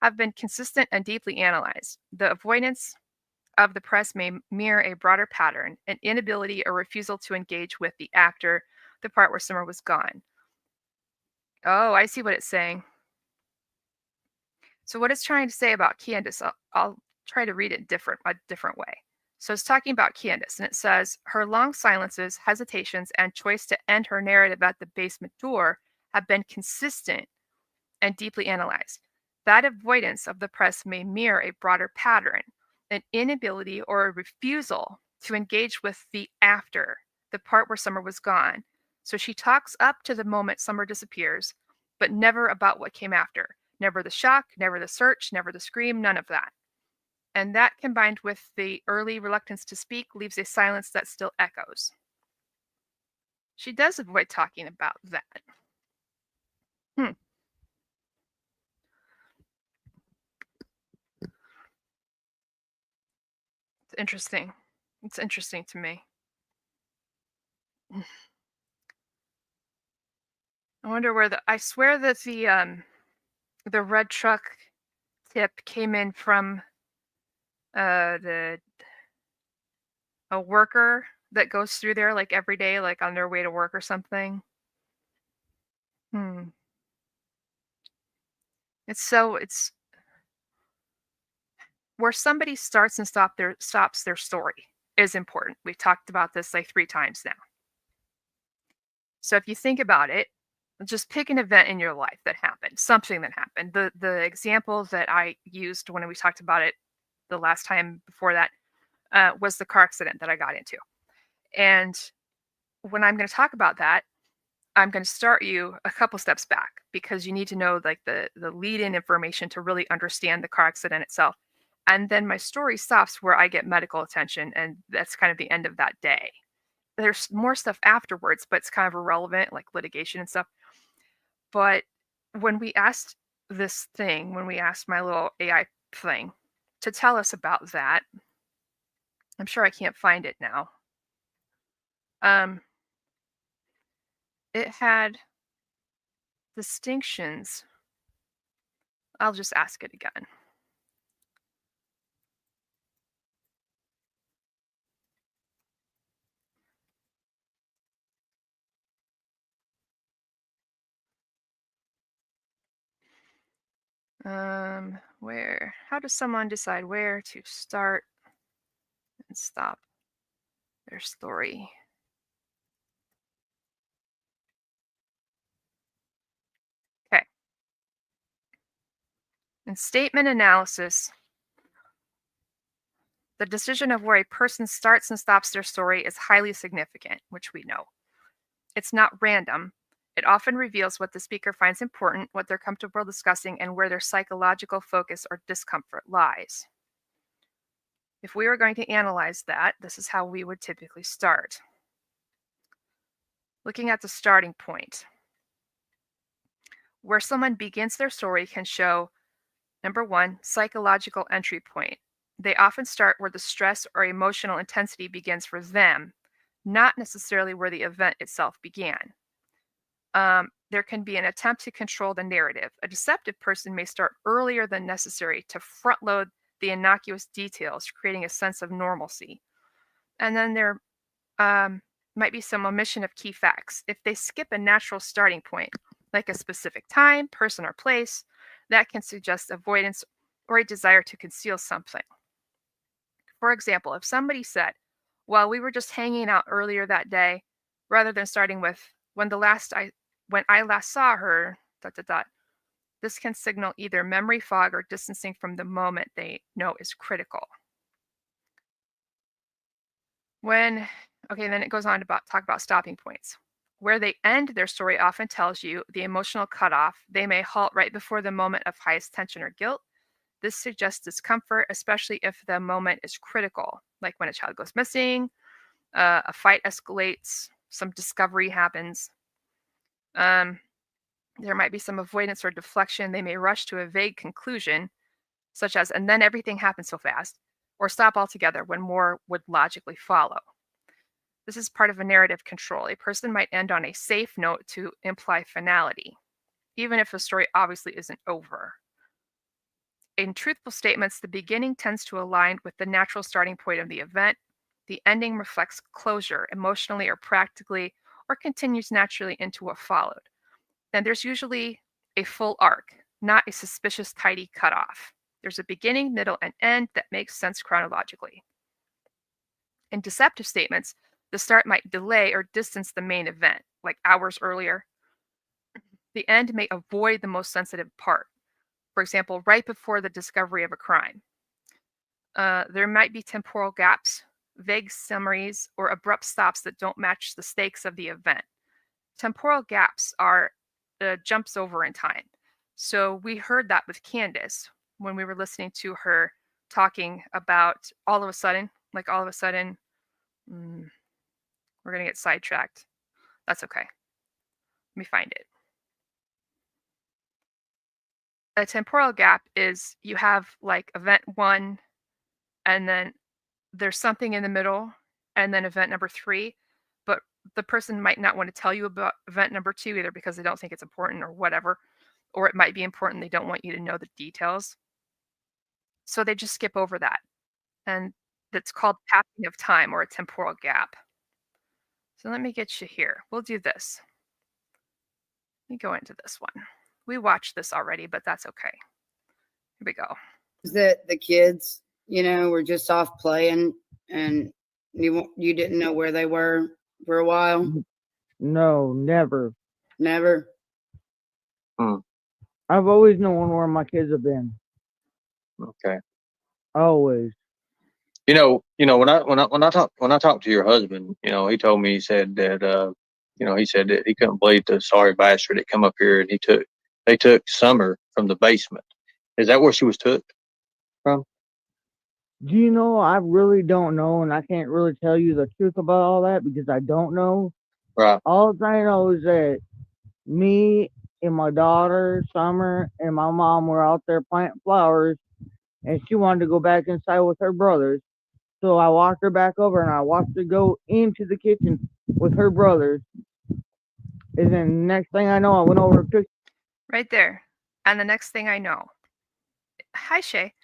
have been consistent and deeply analyzed. The avoidance of the press may mirror a broader pattern, an inability or refusal to engage with the actor, the part where Summer was gone. Oh, I see what it's saying. So what it's trying to say about Candace, I'll try to read it a different way. So it's talking about Candace, and it says, her long silences, hesitations, and choice to end her narrative at the basement door have been consistent and deeply analyzed. That avoidance of the press may mirror a broader pattern, an inability or a refusal to engage with the after, the part where Summer was gone. So she talks up to the moment Summer disappears, but never about what came after. Never the shock, never the search, never the scream, none of that. And that, combined with the early reluctance to speak, leaves a silence that still echoes. She does avoid talking about that. It's interesting. It's interesting to me. I wonder where I swear that the red truck tip came in from the a worker that goes through there like every day, like on their way to work or something. Hmm. It's where somebody stops their story is important. We've talked about this like 3 times now. So if you think about it, just pick an event in your life that happened, something that happened. The example that I used when we talked about it the last time before that was the car accident that I got into. And when I'm going to talk about that, I'm going to start you a couple steps back because you need to know like the lead-in information to really understand the car accident itself. And then my story stops where I get medical attention, and that's kind of the end of that day. There's more stuff afterwards, but it's kind of irrelevant, like litigation and stuff. But when we asked when we asked my little AI thing to tell us about that, I'm sure I can't find it now. It had distinctions. I'll just ask it again. How does someone decide where to start and stop their story? Okay. In statement analysis, the decision of where a person starts and stops their story is highly significant, which we know. It's not random. It often reveals what the speaker finds important, what they're comfortable discussing, and where their psychological focus or discomfort lies. If we were going to analyze that, this is how we would typically start. Looking at the starting point. Where someone begins their story can show, number 1, psychological entry point. They often start where the stress or emotional intensity begins for them, not necessarily where the event itself began. There can be an attempt to control the narrative. A deceptive person may start earlier than necessary to front load the innocuous details, creating a sense of normalcy. And then there might be some omission of key facts. If they skip a natural starting point, like a specific time, person, or place, that can suggest avoidance or a desire to conceal something. For example, if somebody said, "Well, we were just hanging out earlier that day," rather than starting with, when I last saw her, ... This can signal either memory fog or distancing from the moment they know is critical. Then it goes on to talk about stopping points. Where they end their story often tells you the emotional cutoff. They may halt right before the moment of highest tension or guilt. This suggests discomfort, especially if the moment is critical, like when a child goes missing, a fight escalates, some discovery happens. There might be some avoidance or deflection. They may rush to a vague conclusion, such as, and then everything happens so fast, or stop altogether when more would logically follow. This is part of a narrative control. A person might end on a safe note to imply finality, even if the story obviously isn't over. In truthful statements, the beginning tends to align with the natural starting point of the event. The ending reflects closure, emotionally or practically, or continues naturally into what followed. Then there's usually a full arc, not a suspicious, tidy cutoff. There's a beginning, middle, and end that makes sense chronologically. In deceptive statements, the start might delay or distance the main event, like hours earlier. The end may avoid the most sensitive part. For example, right before the discovery of a crime. There might be temporal gaps, vague summaries, or abrupt stops that don't match the stakes of the event. Temporal gaps are jumps over in time. So we heard that with Candus when we were listening to her talking about all of a sudden, we're going to get sidetracked. That's okay. Let me find it. A temporal gap is you have like event 1 and then there's something in the middle, and then event number 3, but the person might not want to tell you about event number 2 either because they don't think it's important or whatever, or it might be important, they don't want you to know the details. So they just skip over that, and that's called passing of time or a temporal gap. So let me get you here. We'll do this. Let me go into this one. We watched this already, but that's okay. Here we go. That the kids, were just off playing and you didn't know where they were for a while? No, never. Never? I've always known where my kids have been. Okay. Always. When I talked to your husband, he told me, he said that he said that he couldn't believe the sorry bastard that come up here and they took Summer from the basement. Is that where she was took from? Do you know, I really don't know, and I can't really tell you the truth about all that because I don't know. Right. All I know is that me and my daughter, Summer, and my mom were out there planting flowers, and she wanted to go back inside with her brothers. So I walked her back over, and I watched her go into the kitchen with her brothers. And then next thing I know, I went over and took. Right there. And the next thing I know. Hi, Shay.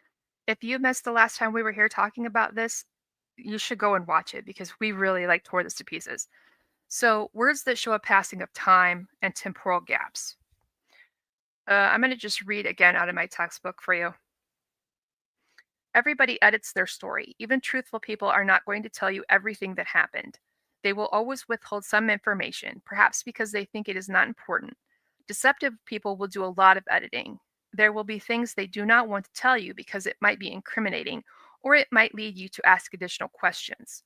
If you missed the last time we were here talking about this, you should go and watch it because we really tore this to pieces. So words that show a passing of time and temporal gaps. I'm going to just read again out of my textbook for you. Everybody edits their story. Even truthful people are not going to tell you everything that happened. They will always withhold some information, perhaps because they think it is not important. Deceptive people will do a lot of editing. There will be things they do not want to tell you because it might be incriminating, or it might lead you to ask additional questions.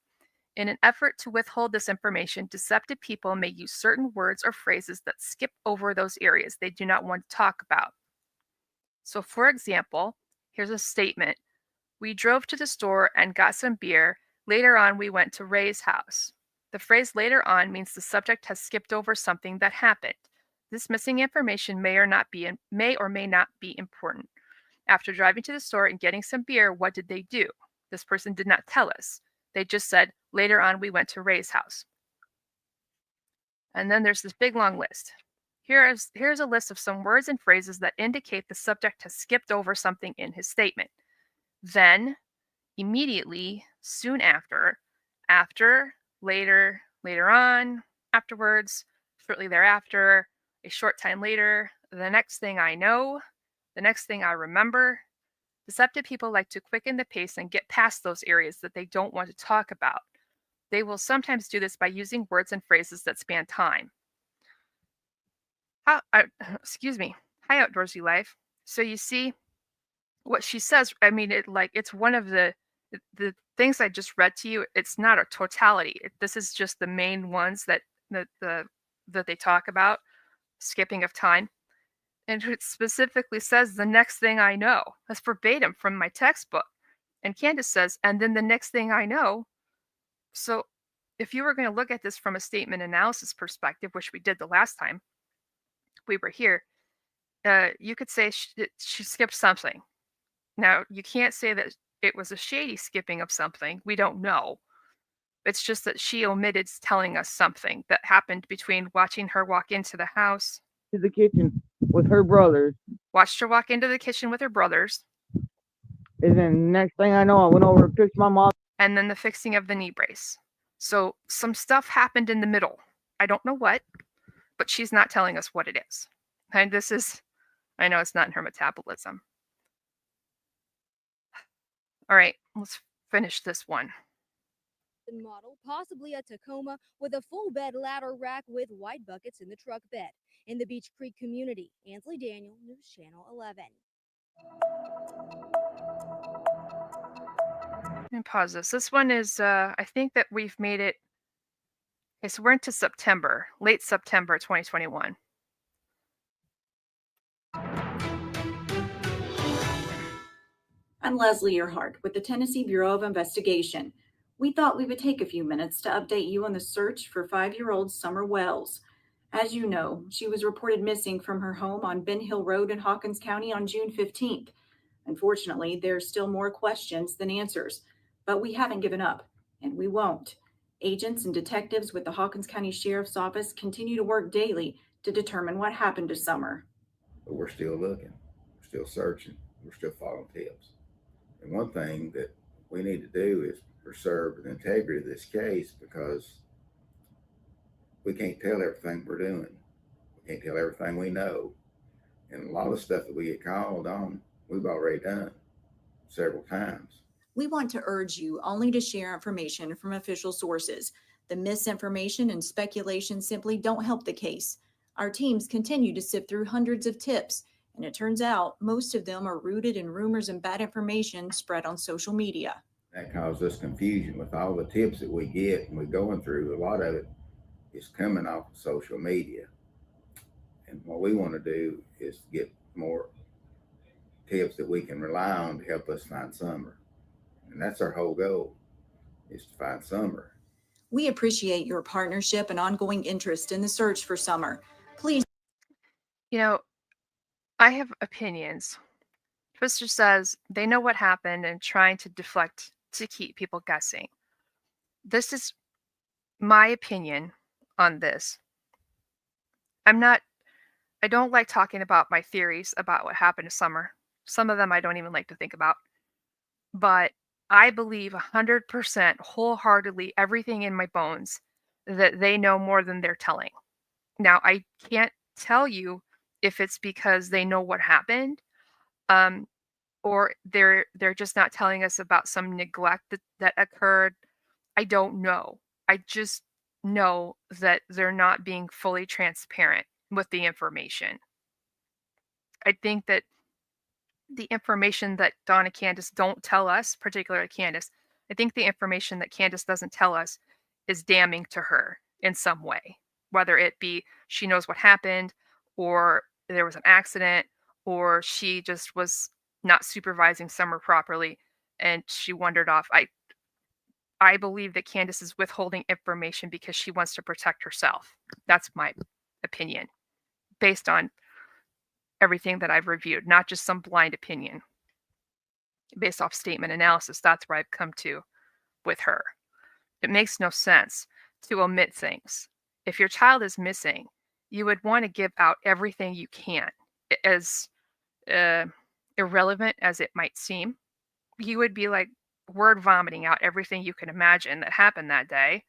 In an effort to withhold this information, deceptive people may use certain words or phrases that skip over those areas they do not want to talk about. So, for example, here's a statement. We drove to the store and got some beer. Later on, we went to Ray's house. The phrase later on means the subject has skipped over something that happened. This missing information may or may not be important. After driving to the store and getting some beer, what did they do? This person did not tell us. They just said, later on, we went to Ray's house. And then there's this big long list. Here's a list of some words and phrases that indicate the subject has skipped over something in his statement. Then, immediately, soon after, later, later on, afterwards, shortly thereafter, a short time later, the next thing I know, the next thing I remember. Deceptive people like to quicken the pace and get past those areas that they don't want to talk about. They will sometimes do this by using words and phrases that span time. Excuse me. Hi, Outdoorsy Life. So you see what she says. I mean, it's one of the things I just read to you. It's not a totality. This is just the main ones that they talk about. Skipping of time. And it specifically says the next thing I know. That's verbatim from my textbook. And Candus says, and then the next thing I know. So if you were going to look at this from a statement analysis perspective, which we did the last time we were here, you could say she skipped something. Now, you can't say that it was a shady skipping of something. We don't know. It's just that she omitted telling us something that happened between watching her walk into the house. To the kitchen with her brothers. Watched her walk into the kitchen with her brothers. And then next thing I know, I went over and fixed my mom. And then the fixing of the knee brace. So some stuff happened in the middle. I don't know what, but she's not telling us what it is. And this is, I know it's not in her metabolism. All right, let's finish this one. Model, possibly a Tacoma, with a full bed ladder rack with white buckets in the truck bed. In the Beech Creek community, Ansley Daniel, News Channel 11. Let me pause this. This one is, I think that we've made it. Okay, so we're into September, late September 2021. I'm Leslie Earhart with the Tennessee Bureau of Investigation. We thought we would take a few minutes to update you on the search for 5-year-old Summer Wells. As you know, she was reported missing from her home on Ben Hill Road in Hawkins County on June 15th. Unfortunately, there's still more questions than answers, But we haven't given up, and we won't. Agents and detectives with the Hawkins County Sheriff's Office continue to work daily to determine what happened to Summer. But we're still looking, we're still searching, we're still following tips. And one thing that we need to do is preserve the integrity of this case, because we can't tell everything we're doing. We can't tell everything we know. And a lot of stuff that we get called on, we've already done several times. We want to urge you only to share information from official sources. The misinformation and speculation simply don't help the case. Our teams continue to sift through hundreds of tips, and it turns out most of them are rooted in rumors and bad information spread on social media. That causes us confusion with all the tips that we get and we're going through. A lot of it is coming off of social media. And what we want to do is get more tips that we can rely on to help us find Summer. And that's our whole goal, is to find Summer. We appreciate your partnership and ongoing interest in the search for Summer. Please. You know, I have opinions. Twister says they know what happened and trying to deflect to keep people guessing. This is my opinion on this. I don't like talking about my theories about what happened to Summer. Some of them I don't even like to think about. But I believe 100% wholeheartedly, everything in my bones, that they know more than they're telling. Now, I can't tell you if it's because they know what happened, or they're just not telling us about some neglect that occurred. I don't know. I just know that they're not being fully transparent with the information. I think that the information that Dawn and Candace don't tell us, particularly Candace, I think the information that Candace doesn't tell us is damning to her in some way, whether it be she knows what happened, or there was an accident, or she just was not supervising Summer properly and she wandered off. I believe that Candace is withholding information because she wants to protect herself. That's my opinion, based on everything that I've reviewed, not just some blind opinion. Based off statement analysis, that's where I've come to with her. It makes no sense to omit things. If your child is missing, you would want to give out everything you can, as irrelevant as it might seem. You would be like word vomiting out everything you can imagine that happened that day.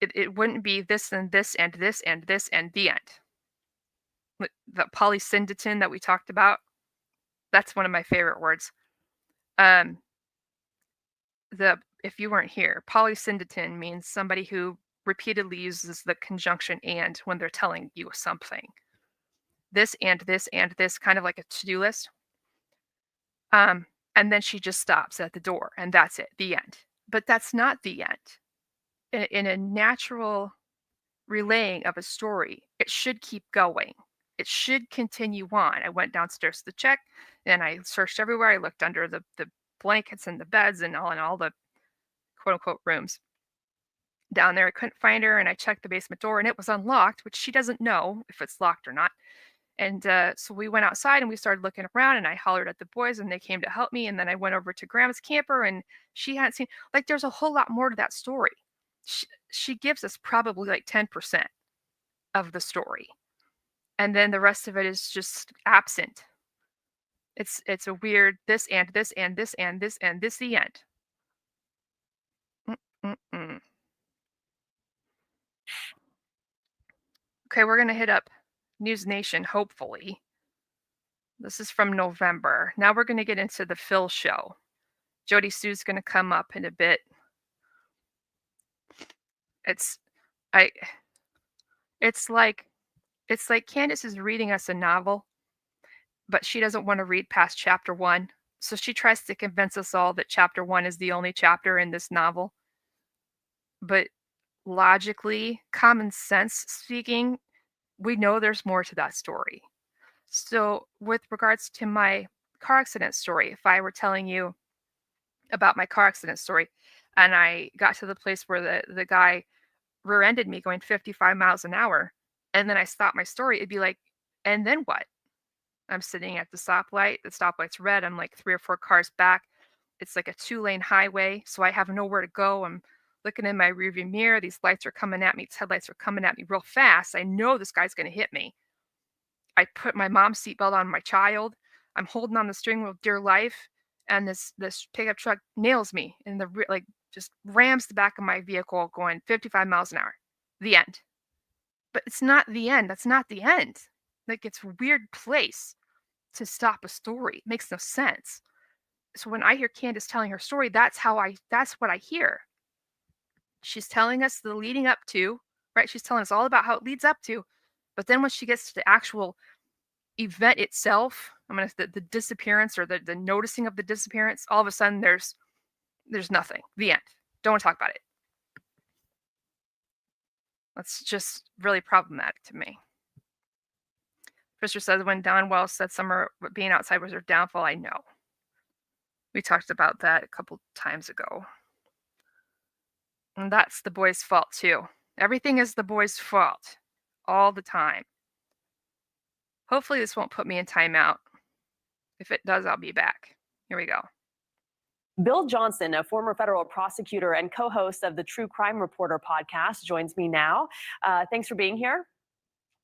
It wouldn't be this and this and this and this and the end. The polysyndeton that we talked about, that's one of my favorite words. If you weren't here, polysyndeton means somebody who repeatedly uses the conjunction and when they're telling you something. This and this and this, kind of like a to-do list. And then she just stops at the door and that's it, the end. But that's not the end. In a natural relaying of a story, it should keep going. It should continue on. I went downstairs to check, and I searched everywhere. I looked under the blankets and the beds and all the quote unquote rooms. Down there, I couldn't find her, and I checked the basement door, and it was unlocked, which she doesn't know if it's locked or not. And so we went outside and we started looking around, and I hollered at the boys and they came to help me. And then I went over to Grandma's camper and she hadn't seen, like, there's a whole lot more to that story. She gives us probably like 10% of the story. And then the rest of it is just absent. It's a weird this and this and this and this and this, the end. Okay, we're going to hit up News Nation, hopefully. This is from November. Now we're going to get into the Phil show. Jody Sue's going to come up in a bit. It's like Candace is reading us a novel, but she doesn't want to read past chapter 1. So she tries to convince us all that chapter 1 is the only chapter in this novel. But logically, common sense speaking, we know there's more to that story. So with regards to my car accident story, if I were telling you about my car accident story and I got to the place where the guy rear-ended me going 55 miles an hour, and then I stopped my story, it'd be like, and then what? I'm sitting at the stoplight. The stoplight's red. I'm like 3 or 4 cars back. it's like a 2-lane highway, so I have nowhere to go. I'm looking in my rearview mirror. These lights are coming at me. These headlights are coming at me real fast. I know this guy's going to hit me. I put my mom's seatbelt on my child. I'm holding on the steering wheel dear life, and this pickup truck nails me in the like just rams the back of my vehicle going 55 miles an hour. The end. But it's not the end. That's not the end. Like, it's a weird place to stop a story. It makes no sense. So when I hear Candus telling her story, that's what I hear. She's telling us the leading up to, right? She's telling us all about how it leads up to, but then when she gets to the actual event itself, the disappearance or the noticing of the disappearance, all of a sudden there's nothing. The end. Don't want to talk about it. That's just really problematic to me. Fisher says when Don Wells said Summer being outside was her downfall, I know. We talked about that a couple times ago. And that's the boy's fault too. Everything is the boy's fault. All the time. Hopefully this won't put me in timeout. If it does, I'll be back. Here we go. Bill Johnson, a former federal prosecutor and co-host of the True Crime Reporter podcast, joins me now. Thanks for being here.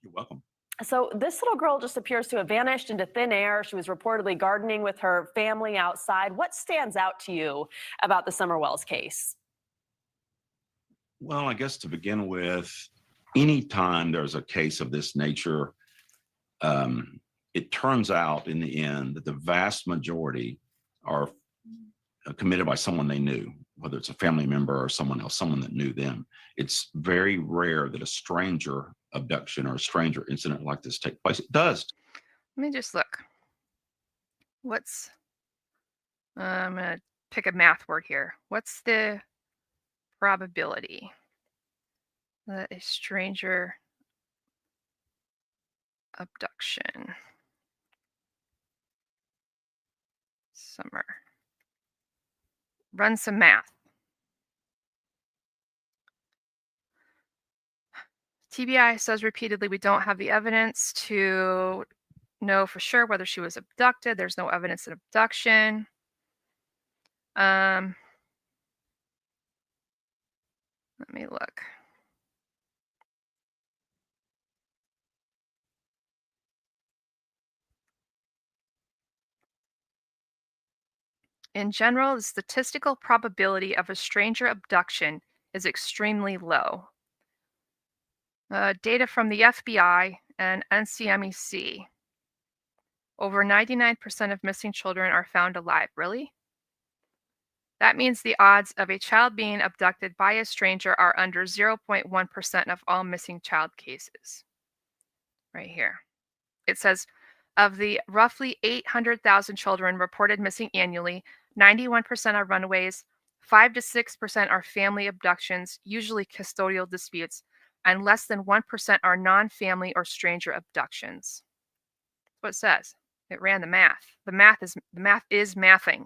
You're welcome. So this little girl just appears to have vanished into thin air. She was reportedly gardening with her family outside. What stands out to you about the Summer Wells case? Well, I guess to begin with, anytime there's a case of this nature, it turns out in the end that the vast majority are committed by someone they knew, whether it's a family member or someone else, someone that knew them. It's very rare that a stranger abduction or a stranger incident like this take place. It does. Let me just look. I'm going to pick a math word here. What's the probability that a stranger abduction? Summer. Run some math. TBI says repeatedly we don't have the evidence to know for sure whether she was abducted. There's no evidence of abduction. Let me look. In general, the statistical probability of a stranger abduction is extremely low. Data from the FBI and NCMEC. Over 99% of missing children are found alive. Really? That means the odds of a child being abducted by a stranger are under 0.1% of all missing child cases. Right here. It says, of the roughly 800,000 children reported missing annually, 91% are runaways, 5 to 6% are family abductions, usually custodial disputes, and less than 1% are non-family or stranger abductions. That's what it says. It ran the math. The math is mathing.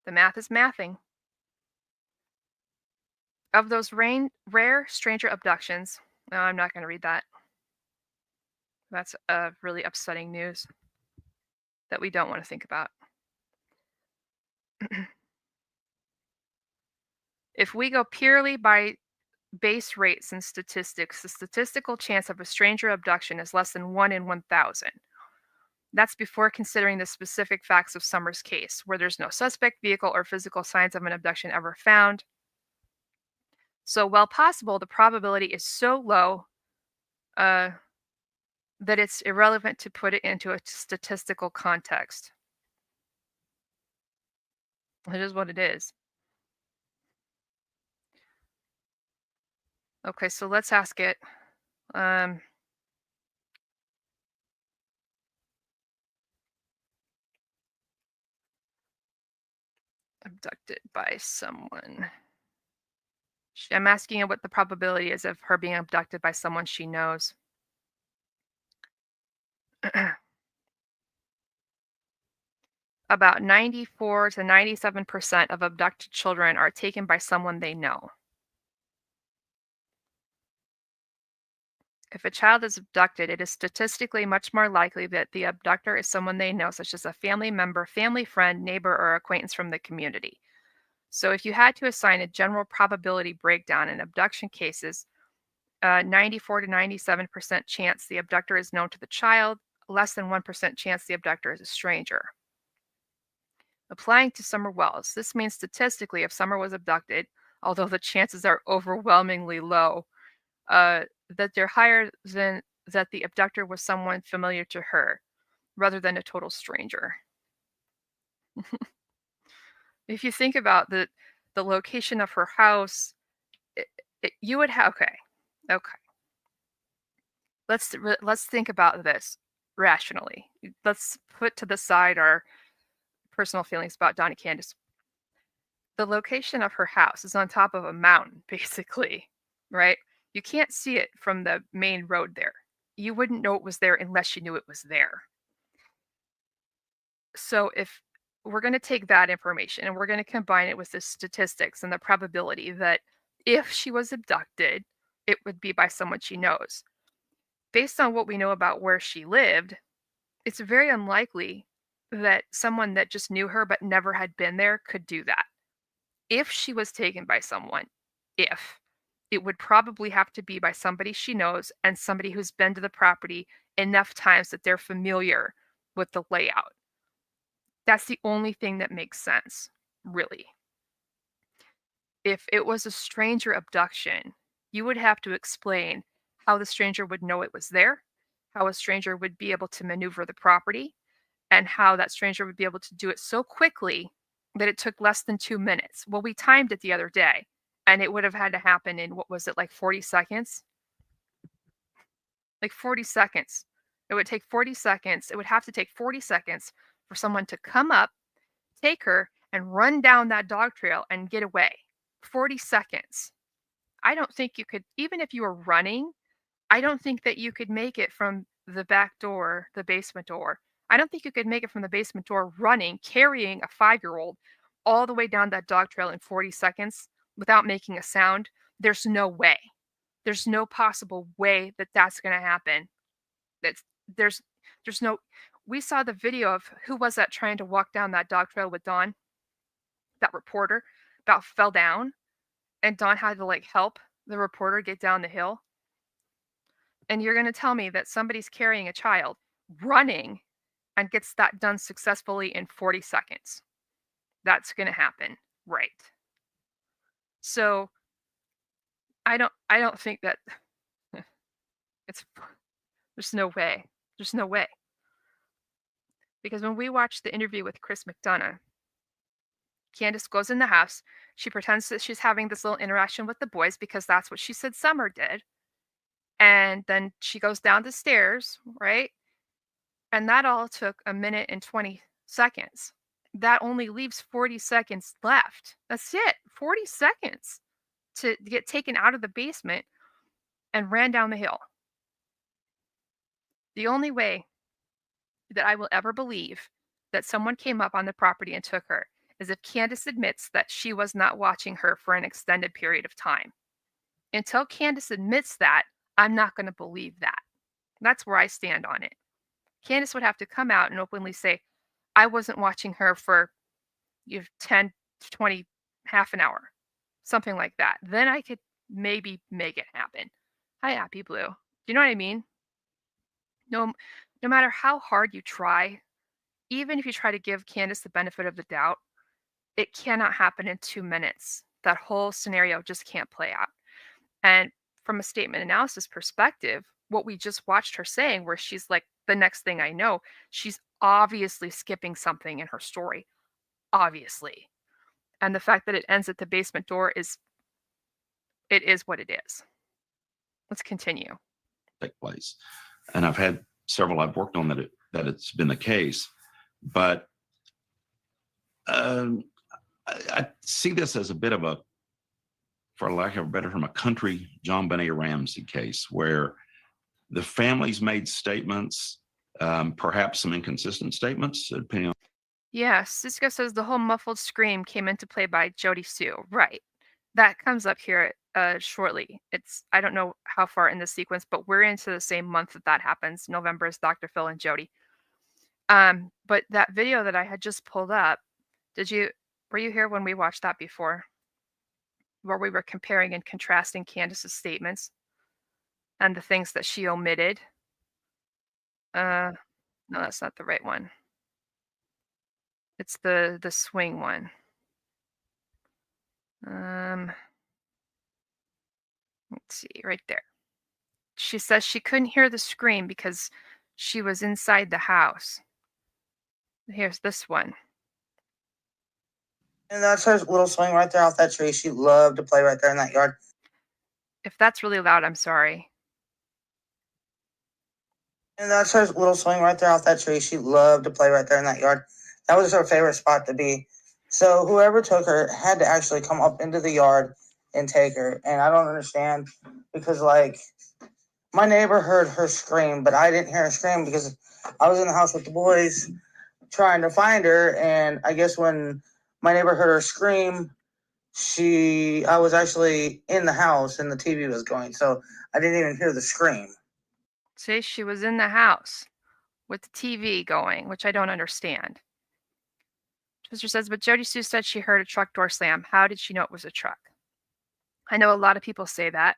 The math is mathing. Of those rare stranger abductions, no, I'm not going to read that. That's really upsetting news that we don't want to think about. If we go purely by base rates and statistics, the statistical chance of a stranger abduction is less than 1 in 1,000. That's before considering the specific facts of Summer's case, where there's no suspect, vehicle, or physical signs of an abduction ever found. So, while possible, the probability is so low that it's irrelevant to put it into a statistical context. It is what it is. Okay, so let's ask it. Abducted by someone. I'm asking her what the probability is of her being abducted by someone she knows. About 94 to 97% of abducted children are taken by someone they know. If a child is abducted, it is statistically much more likely that the abductor is someone they know, such as a family member, family friend, neighbor, or acquaintance from the community. So if you had to assign a general probability breakdown in abduction cases, 94 to 97% chance the abductor is known to the child, less than 1% chance the abductor is a stranger. Applying to Summer Wells, this means statistically if Summer was abducted, although the chances are overwhelmingly low, that they're higher than that the abductor was someone familiar to her, rather than a total stranger. If you think about the location of her house, you would have okay. Let's think about this rationally. Let's put to the side our personal feelings about Donna Candace. The location of her house is on top of a mountain, basically, right? You can't see it from the main road there. You wouldn't know it was there unless you knew it was there. So if we're going to take that information and we're going to combine it with the statistics and the probability that if she was abducted, it would be by someone she knows. Based on what we know about where she lived, it's very unlikely that someone that just knew her but never had been there could do that. If she was taken by someone, it would probably have to be by somebody she knows and somebody who's been to the property enough times that they're familiar with the layout. That's the only thing that makes sense, really. If it was a stranger abduction, you would have to explain how the stranger would know it was there, how a stranger would be able to maneuver the property, and how that stranger would be able to do it so quickly that it took less than 2 minutes. Well, we timed it the other day, and it would have had to happen in, what was it, like 40 seconds? Like 40 seconds. It would take 40 seconds. It would have to take 40 seconds for someone to come up, take her, and run down that dog trail and get away. 40 seconds. I don't think you could, even if you were running, I don't think that you could make it from the back door, the basement door. I don't think you could make it from the basement door running, carrying a 5-year-old all the way down that dog trail in 40 seconds without making a sound. There's no way. There's no possible way that that's going to happen. There's no. We saw the video of who was that trying to walk down that dog trail with Dawn. That reporter about fell down, and Dawn had to like help the reporter get down the hill. And you're going to tell me that somebody's carrying a child, running, and gets that done successfully in 40 seconds. That's going to happen, right? So I don't think that there's no way. There's no way. Because when we watched the interview with Chris McDonough, Candace goes in the house. She pretends that she's having this little interaction with the boys because that's what she said Summer did. And then she goes down the stairs, right? And that all took 1 minute and 20 seconds. That only leaves 40 seconds left. That's it. 40 seconds to get taken out of the basement and ran down the hill. The only way that I will ever believe that someone came up on the property and took her is if Candace admits that she was not watching her for an extended period of time. Until Candace admits that, I'm not going to believe that. That's where I stand on it. Candace would have to come out and openly say, I wasn't watching her for 10, 20, half an hour, something like that. Then I could maybe make it happen. Hi, Appy Blue. Do you know what I mean? No matter how hard you try, even if you try to give Candace the benefit of the doubt, it cannot happen in 2 minutes. That whole scenario just can't play out. And from a statement analysis perspective, what we just watched her saying, where she's like, the next thing I know, she's obviously skipping something in her story. Obviously. And the fact that it ends at the basement door is what it is. Let's continue. Take place. And I've had several I've worked on that it's been the case. But I see this as a bit of a, for lack of a better term, a country John Benet Ramsey case where the families made statements, perhaps some inconsistent statements, depending on. Yes, Cisco says the whole muffled scream came into play by Jody Sue. Right. That comes up here shortly. I don't know how far in the sequence, but we're into the same month that happens. November is Dr. Phil and Jody. But that video that I had just pulled up, were you here when we watched that before? Where we were comparing and contrasting Candus's statements and the things that she omitted? No, that's not the right one. It's the swing one. Let's see, right there. She says she couldn't hear the scream because she was inside the house. Here's this one. And that's her little swing right there off that tree. She loved to play right there in that yard. If that's really loud, I'm sorry. And that's her little swing right there off that tree. She loved to play right there in that yard. That was her favorite spot to be. So whoever took her had to actually come up into the yard and take her. And I don't understand because, like, my neighbor heard her scream, but I didn't hear her scream because I was in the house with the boys trying to find her. And I guess when my neighbor heard her scream, I was actually in the house and the TV was going. So I didn't even hear the scream. See, she was in the house with the TV going, which I don't understand. Twister says, but Jody Sue said she heard a truck door slam. How did she know it was a truck? I know a lot of people say that.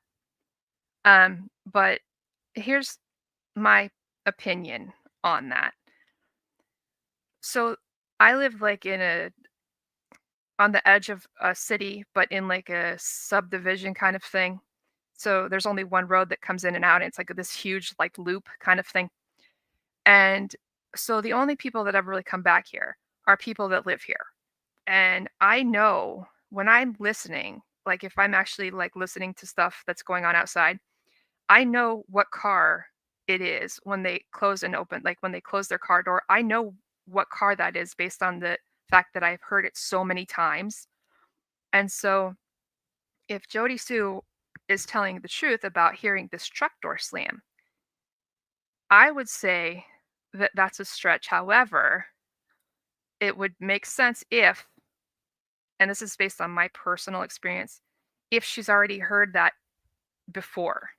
But here's my opinion on that. So I live like on the edge of a city, but in like a subdivision kind of thing. So there's only one road that comes in and out. And it's like this huge like loop kind of thing. And so the only people that ever really come back here are people that live here. And I know when I'm listening, like if I'm actually like listening to stuff that's going on outside, I know what car it is when they close and open, like when they close their car door. I know what car that is based on the fact that I've heard it so many times. And so if Jody Sue is telling the truth about hearing this truck door slam, I would say that that's a stretch. However, it would make sense if, and this is based on my personal experience, if she's already heard that before.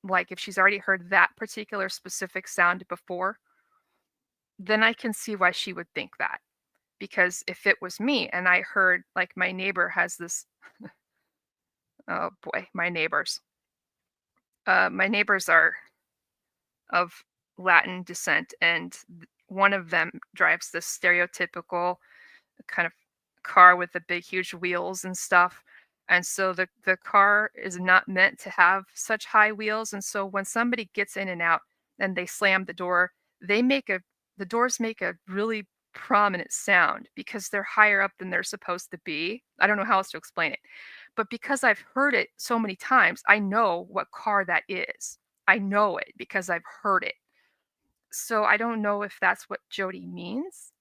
Like if she's already heard that particular specific sound before, then I can see why she would think that. Because if it was me and I heard, like, my neighbor has this, oh boy, my neighbors. My neighbors are of Latin descent, and one of them drives this stereotypical kind of car with the big, huge wheels and stuff. And so the car is not meant to have such high wheels. And so when somebody gets in and out and they slam the door, the doors make a really prominent sound because they're higher up than they're supposed to be. I don't know how else to explain it. But because I've heard it so many times, I know what car that is. I know it because I've heard it. So I don't know if that's what Jody means.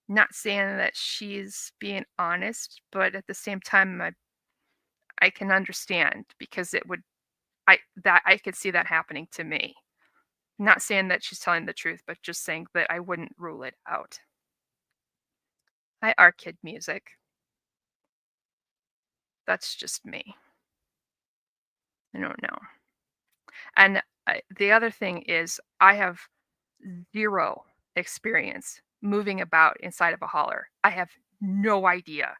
Not saying that she's being honest, but at the same time, I can understand because I could see that happening to me. Not saying that she's telling the truth, but just saying that I wouldn't rule it out. Hi, our kid music. That's just me. I don't know. And the other thing is, I have zero experience moving about inside of a holler. I have no idea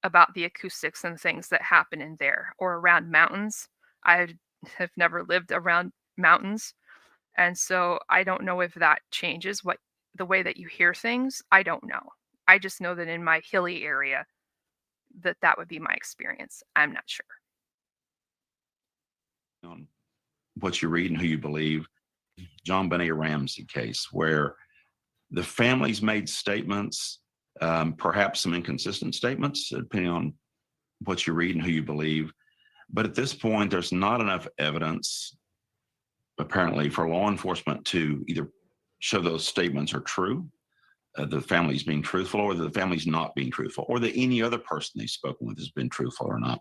about the acoustics and things that happen in there or around mountains. I have never lived around mountains. And so I don't know if that changes the way that you hear things. I don't know. I just know that in my hilly area that would be my experience. I'm not sure. On what you read and who you believe, John Benet Ramsey case where the families made statements, perhaps some inconsistent statements, depending on what you read and who you believe. But at this point, there's not enough evidence, apparently, for law enforcement to either show those statements are true, the family's being truthful, or the family's not being truthful, or that any other person they've spoken with has been truthful or not.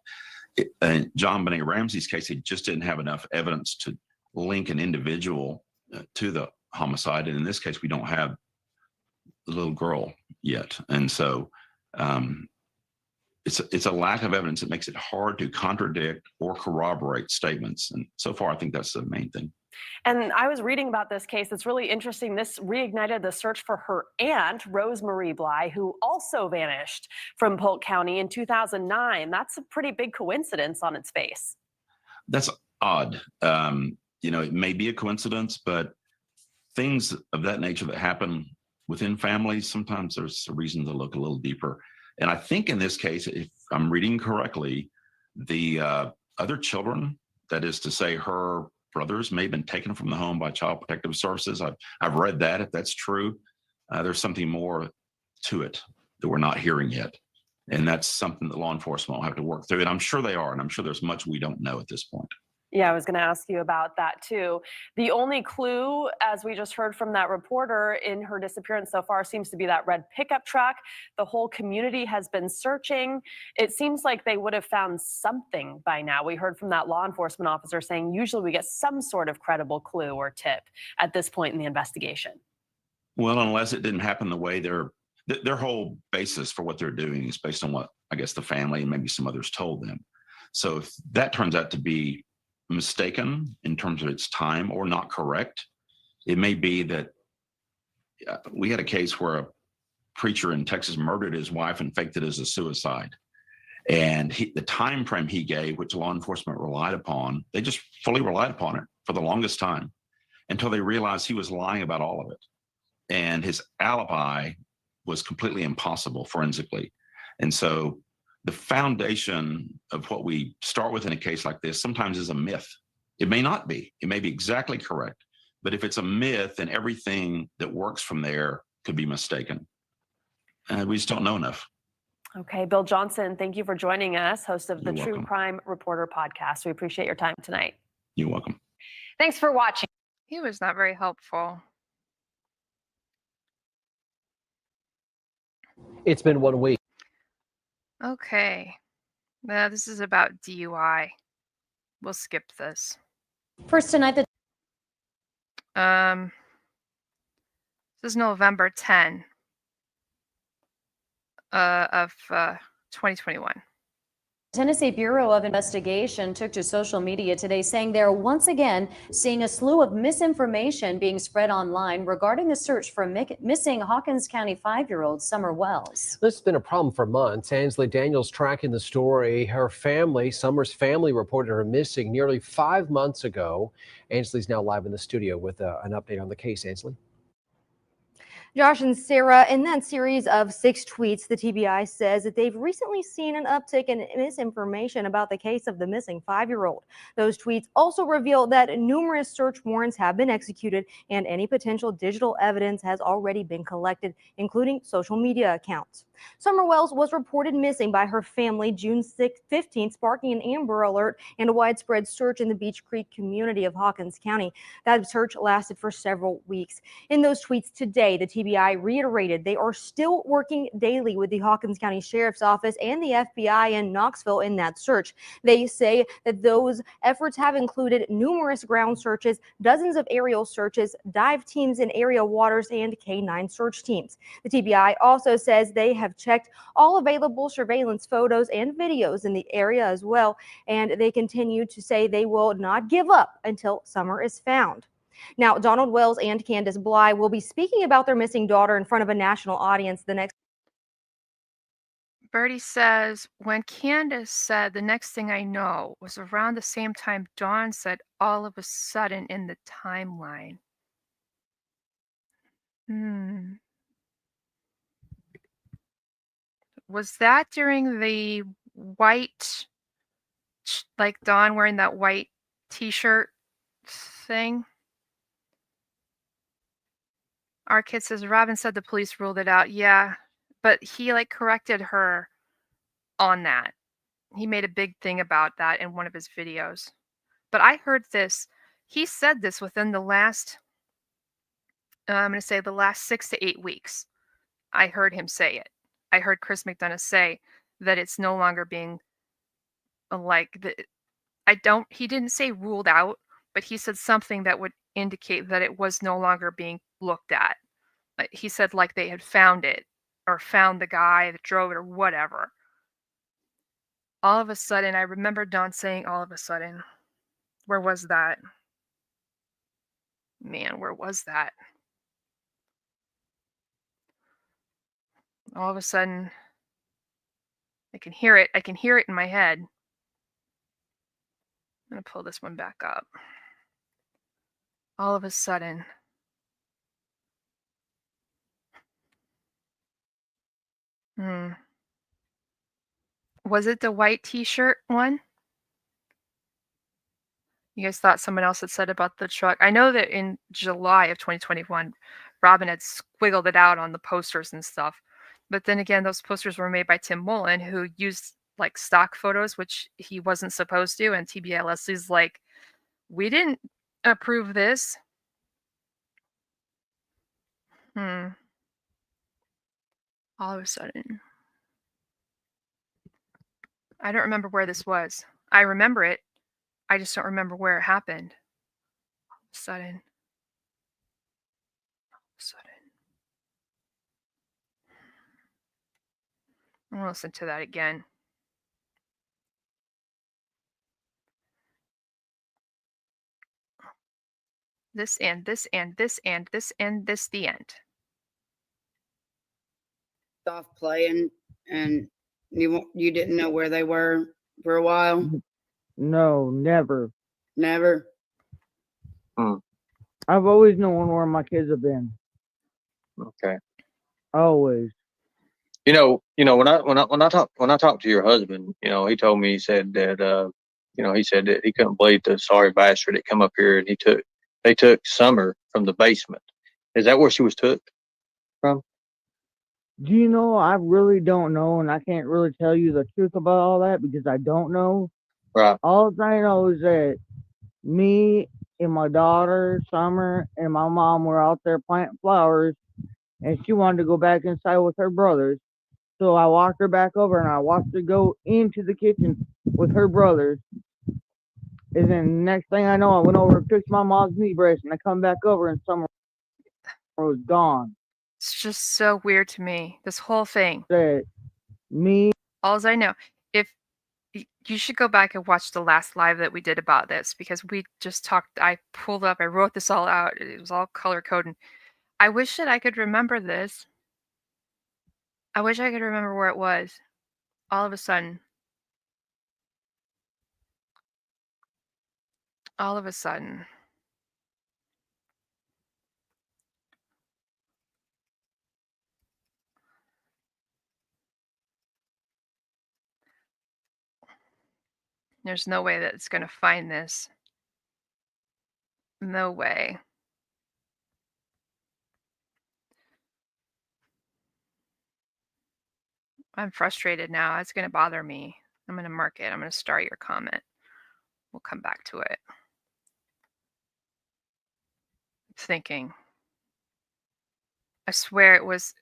John Benet Ramsey's case, he just didn't have enough evidence to link an individual to the homicide. And in this case, we don't have the little girl yet. And so it's a lack of evidence that makes it hard to contradict or corroborate statements. And so far, I think that's the main thing. And I was reading about this case. It's really interesting. This reignited the search for her aunt, Rosemarie Bly, who also vanished from Polk County in 2009. That's a pretty big coincidence on its face. That's odd. It may be a coincidence, but things of that nature that happen within families, sometimes there's a reason to look a little deeper. And I think in this case, if I'm reading correctly, the other children, that is to say her brothers, may have been taken from the home by Child Protective Services. I've read that. If that's true, there's something more to it that we're not hearing yet. And that's something that law enforcement will have to work through. And I'm sure they are. And I'm sure there's much we don't know at this point. Yeah, I was going to ask you about that too. The only clue, as we just heard from that reporter, in her disappearance so far seems to be that red pickup truck. The whole community has been searching. It seems like they would have found something by now. We heard from that law enforcement officer saying usually we get some sort of credible clue or tip at this point in the investigation. Well, unless it didn't happen the way their whole basis for what they're doing is based on what I guess the family and maybe some others told them. So if that turns out to be mistaken in terms of its time or not correct, it may be that we had a case where a preacher in Texas murdered his wife and faked it as a suicide. And the time frame he gave, which law enforcement relied upon, they just fully relied upon it for the longest time until they realized he was lying about all of it. And his alibi was completely impossible forensically. And so the foundation of what we start with in a case like this sometimes is a myth. It may not be. It may be exactly correct. But if it's a myth, then everything that works from there could be mistaken. And we just don't know enough. Okay, Bill Johnson, thank you for joining us, host of the You're True welcome. Crime Reporter podcast. We appreciate your time tonight. You're welcome. Thanks for watching. He was not very helpful. It's been 1 week. Okay. Now this is about DUI. We'll skip this. First tonight, the This is November 10 of 2021. Tennessee Bureau of Investigation took to social media today saying they're once again seeing a slew of misinformation being spread online regarding the search for missing Hawkins County 5-year-old Summer Wells. This has been a problem for months. Ansley Daniels tracking the story. Her family, Summer's family, reported her missing nearly 5 months ago. Ansley's now live in the studio with an update on the case. Ansley. Josh and Sarah, in that series of 6 tweets, the TBI says that they've recently seen an uptick in misinformation about the case of the missing 5-year-old. Those tweets also reveal that numerous search warrants have been executed and any potential digital evidence has already been collected, including social media accounts. Summer Wells was reported missing by her family June 15th, sparking an Amber Alert and a widespread search in the Beech Creek community of Hawkins County. That search lasted for several weeks. In those tweets today, the TBI reiterated they are still working daily with the Hawkins County Sheriff's Office and the FBI in Knoxville in that search. They say that those efforts have included numerous ground searches, dozens of aerial searches, dive teams in area waters, and K9 search teams. The TBI also says they have checked all available surveillance photos and videos in the area as well, and they continue to say they will not give up until Summer is found. Now, Donald Wells and Candace Bly will be speaking about their missing daughter in front of a national audience the next. Bertie says, when Candace said the next thing I know was around the same time Dawn said all of a sudden in the timeline. Was that during the white, like Dawn wearing that white t-shirt thing? Our kid says, Robin said the police ruled it out. Yeah, but he corrected her on that. He made a big thing about that in one of his videos. But I heard this. He said this within the last, I'm going to say the last 6 to 8 weeks. I heard him say it. I heard Chris McDonough say that it's no longer being he didn't say ruled out, but he said something that would indicate that it was no longer being looked at. He said they had found it or found the guy that drove it or whatever. All of a sudden, I remember Dawn saying all of a sudden. Where was that? Man, where was that? All of a sudden, I can hear it. I can hear it in my head. I'm going to pull this one back up. All of a sudden. Was it the white t-shirt one? You guys thought someone else had said about the truck? I know that in July of 2021, Robin had squiggled it out on the posters and stuff. But then again, those posters were made by Tim Mullen, who used like stock photos, which he wasn't supposed to. And TBLS is like, we didn't approve this. All of a sudden. I don't remember where this was. I remember it. I just don't remember where it happened. Sudden. I'm gonna listen to that again. This and this and this and this and this the end. Soft playing, and you didn't know where they were for a while. No, never. Never. I've always known where my kids have been. Okay. Always. When I talked to your husband, he told me, he said that he said that he couldn't believe the sorry bastard that come up here and they took Summer from the basement. Is that where she was took from? Do you know, I really don't know, and I can't really tell you the truth about all that because I don't know. Right. All I know is that me and my daughter, Summer, and my mom were out there planting flowers, and she wanted to go back inside with her brothers. So I walked her back over, and I watched her go into the kitchen with her brothers. And then next thing I know, I went over and fixed my mom's meat breast, and I come back over, and Summer was gone. It's just so weird to me. This whole thing. That me. Alls I know, if you should go back and watch the last live that we did about this because we just talked. I pulled up. I wrote this all out. It was all color coded. I wish that I could remember this. I wish I could remember where it was. All of a sudden. All of a sudden. There's no way that it's going to find this. No way. I'm frustrated now. It's going to bother me. I'm going to mark it. I'm going to star your comment. We'll come back to it. Thinking. I swear it was.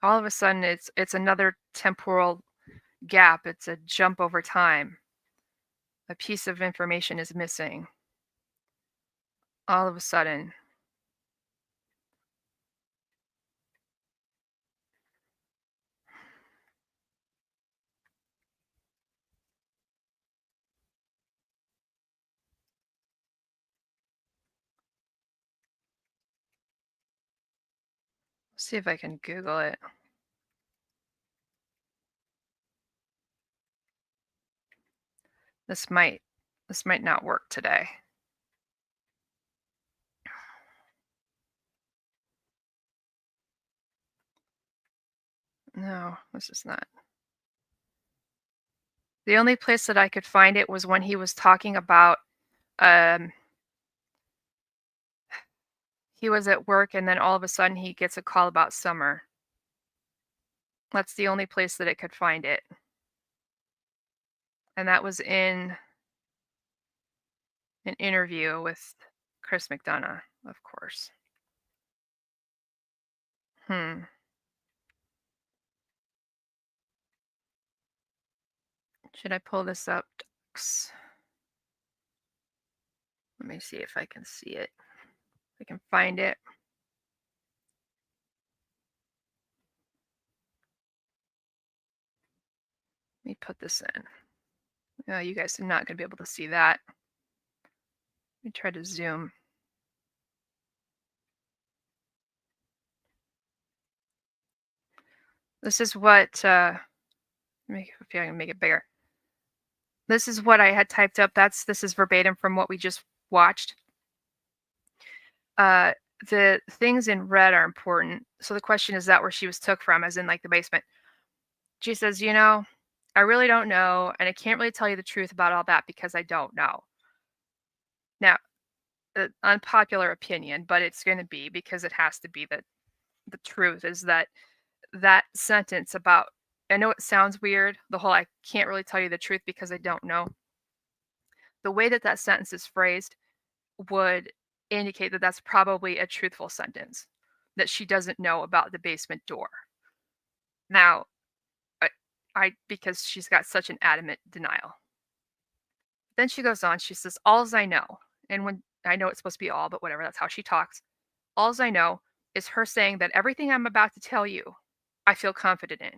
All of a sudden, it's another temporal gap. It's a jump over time. A piece of information is missing. All of a sudden. See if I can Google it. This might not work today. No, this is not. The only place that I could find it was when he was talking about he was at work and then all of a sudden he gets a call about Summer. That's the only place that it could find it. And that was in an interview with Chris McDonough, of course. Should I pull this up? Let me see if I can see it. If I can find it. Let me put this in. You guys are not going to be able to see that. Let me try to zoom. This is what, if I can make it bigger. This is what I had typed up. This is verbatim from what we just watched. The things in red are important. So the question is that where she was took from, as in like the basement. She says, I really don't know, and I can't really tell you the truth about all that because I don't know. Now, unpopular opinion, but it's going to be because it has to be the truth is that sentence about, I know it sounds weird, the whole I can't really tell you the truth because I don't know. The way that sentence is phrased would indicate that that's probably a truthful sentence, that she doesn't know about the basement door. Now, because she's got such an adamant denial. Then she goes on, she says, alls I know, and when I know it's supposed to be all, but whatever, that's how she talks. Alls I know is her saying that everything I'm about to tell you, I feel confident in,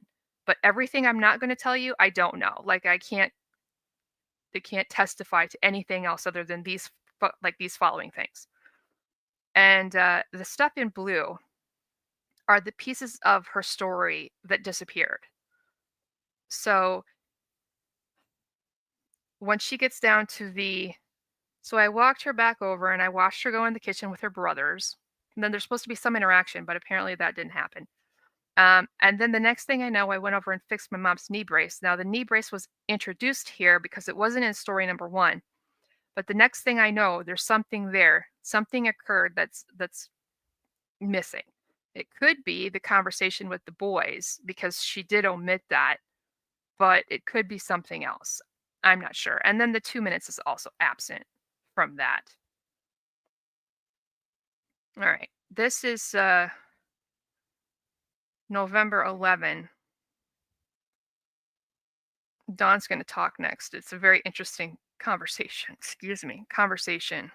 but everything I'm not going to tell you, I don't know. Like they can't testify to anything else other than these following things. And the stuff in blue are the pieces of her story that disappeared. So when she gets down to so I walked her back over and I watched her go in the kitchen with her brothers. And then there's supposed to be some interaction, but apparently that didn't happen. And then the next thing I know, I went over and fixed my mom's knee brace. Now the knee brace was introduced here because it wasn't in story number 1. But the next thing I know, there's something there. Something occurred that's missing. It could be the conversation with the boys because she did omit that, but it could be something else. I'm not sure. And then the 2 minutes is also absent from that. All right. This is November 11. Dawn's going to talk next. It's a very interesting conversation. Conversation.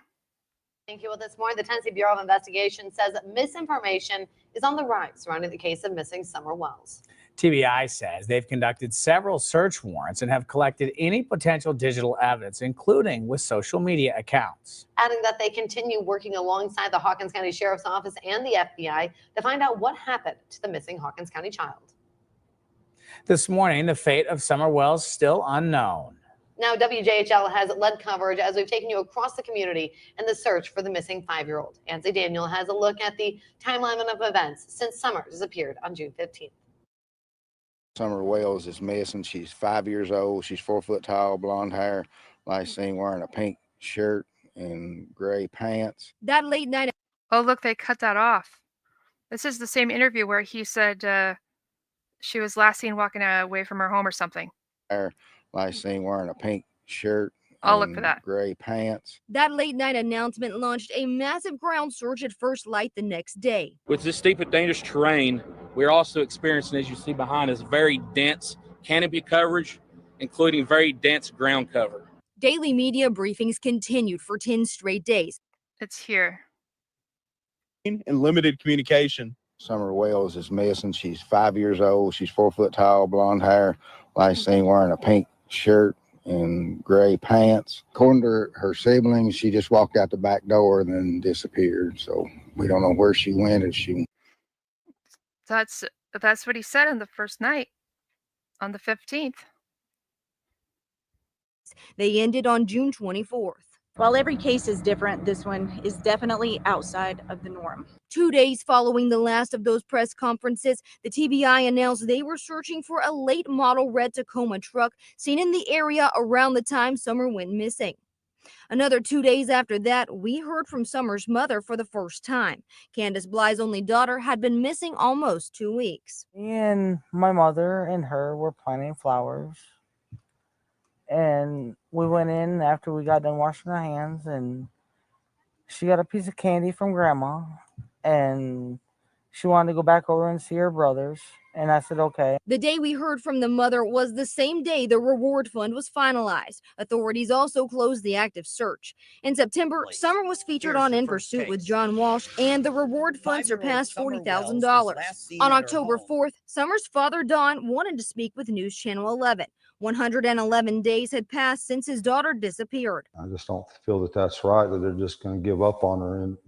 Thank you. Well, this morning, the Tennessee Bureau of Investigation says that misinformation is on the rise surrounding the case of missing Summer Wells. TBI says they've conducted several search warrants and have collected any potential digital evidence, including with social media accounts. Adding that they continue working alongside the Hawkins County Sheriff's Office and the FBI to find out what happened to the missing Hawkins County child. This morning, the fate of Summer Wells still unknown. Now, WJHL has led coverage as we've taken you across the community in the search for the missing 5-year-old. Ansley Daniel has a look at the timeline of events since Summer disappeared on June 15th. Summer Wells is missing. She's 5 years old. She's 4 foot tall, blonde hair. Last seen wearing a pink shirt and gray pants. That late night. Oh, look, they cut that off. This is the same interview where he said she was last seen walking away from her home or something. Last seen wearing a pink shirt. I'll look for that. Gray pants. That late night announcement launched a massive ground search at first light the next day. With this steep and dangerous terrain, we're also experiencing, as you see behind us, very dense canopy coverage, including very dense ground cover. Daily media briefings continued for 10 straight days. It's here. And limited communication. Summer Wells is missing. She's 5 years old. She's 4 foot tall, blonde hair. Last seen wearing a pink shirt and gray pants. According to her siblings, she just walked out the back door and then disappeared. So we don't know where she went. That's what he said on the first night, on the 15th. They ended on June 24th. While every case is different, this one is definitely outside of the norm. 2 days following the last of those press conferences, the TBI announced they were searching for a late model red Tacoma truck seen in the area around the time Summer went missing. Another 2 days after that, we heard from Summer's mother for the first time. Candace Bly's only daughter had been missing almost 2 weeks. Me and my mother and her were planting flowers. And we went in after we got done washing our hands, and she got a piece of candy from Grandma, and she wanted to go back over and see her brothers. And I said, okay. The day we heard from the mother was the same day the reward fund was finalized. Authorities also closed the active search. In September, Summer was featured on In Pursuit with John Walsh, and the reward fund surpassed $40,000. On October 4th, Summer's father, Don, wanted to speak with News Channel 11. 111 days had passed since his daughter disappeared. I just don't feel that that's right, that they're just going to give up on her in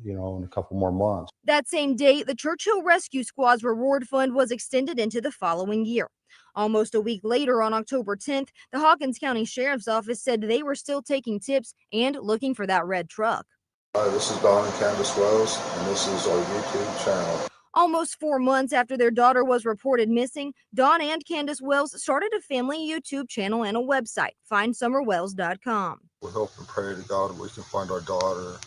a couple more months. That same day, the Churchill Rescue Squad's reward fund was extended into the following year. Almost a week later, on October 10th, the Hawkins County Sheriff's Office said they were still taking tips and looking for that red truck. Hi, this is Don and Candace Wells, and this is our YouTube channel. Almost 4 months after their daughter was reported missing, Dawn and Candace Wells started a family YouTube channel and a website, findsummerwells.com. We hope and pray to God that we can find our daughter.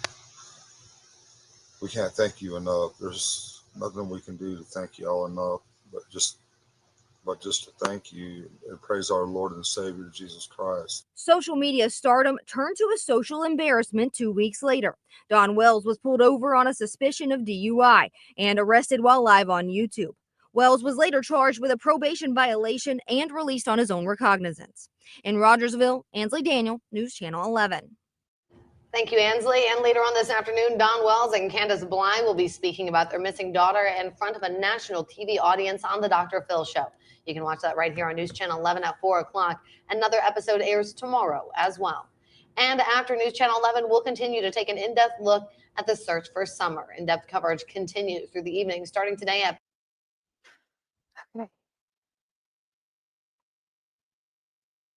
We can't thank you enough. There's nothing we can do to thank you all enough, but just to thank you and praise our Lord and Savior, Jesus Christ. Social media stardom turned to a social embarrassment 2 weeks later. Dawn Wells was pulled over on a suspicion of DUI and arrested while live on YouTube. Wells was later charged with a probation violation and released on his own recognizance. In Rogersville, Ansley Daniel, News Channel 11. Thank you, Ansley. And later on this afternoon, Dawn Wells and Candace Bly will be speaking about their missing daughter in front of a national TV audience on the Dr. Phil Show. You can watch that right here on News Channel 11 at 4 o'clock. Another episode airs tomorrow as well. And after News Channel 11, we'll continue to take an in-depth look at the search for Summer. In-depth coverage continues through the evening, starting today at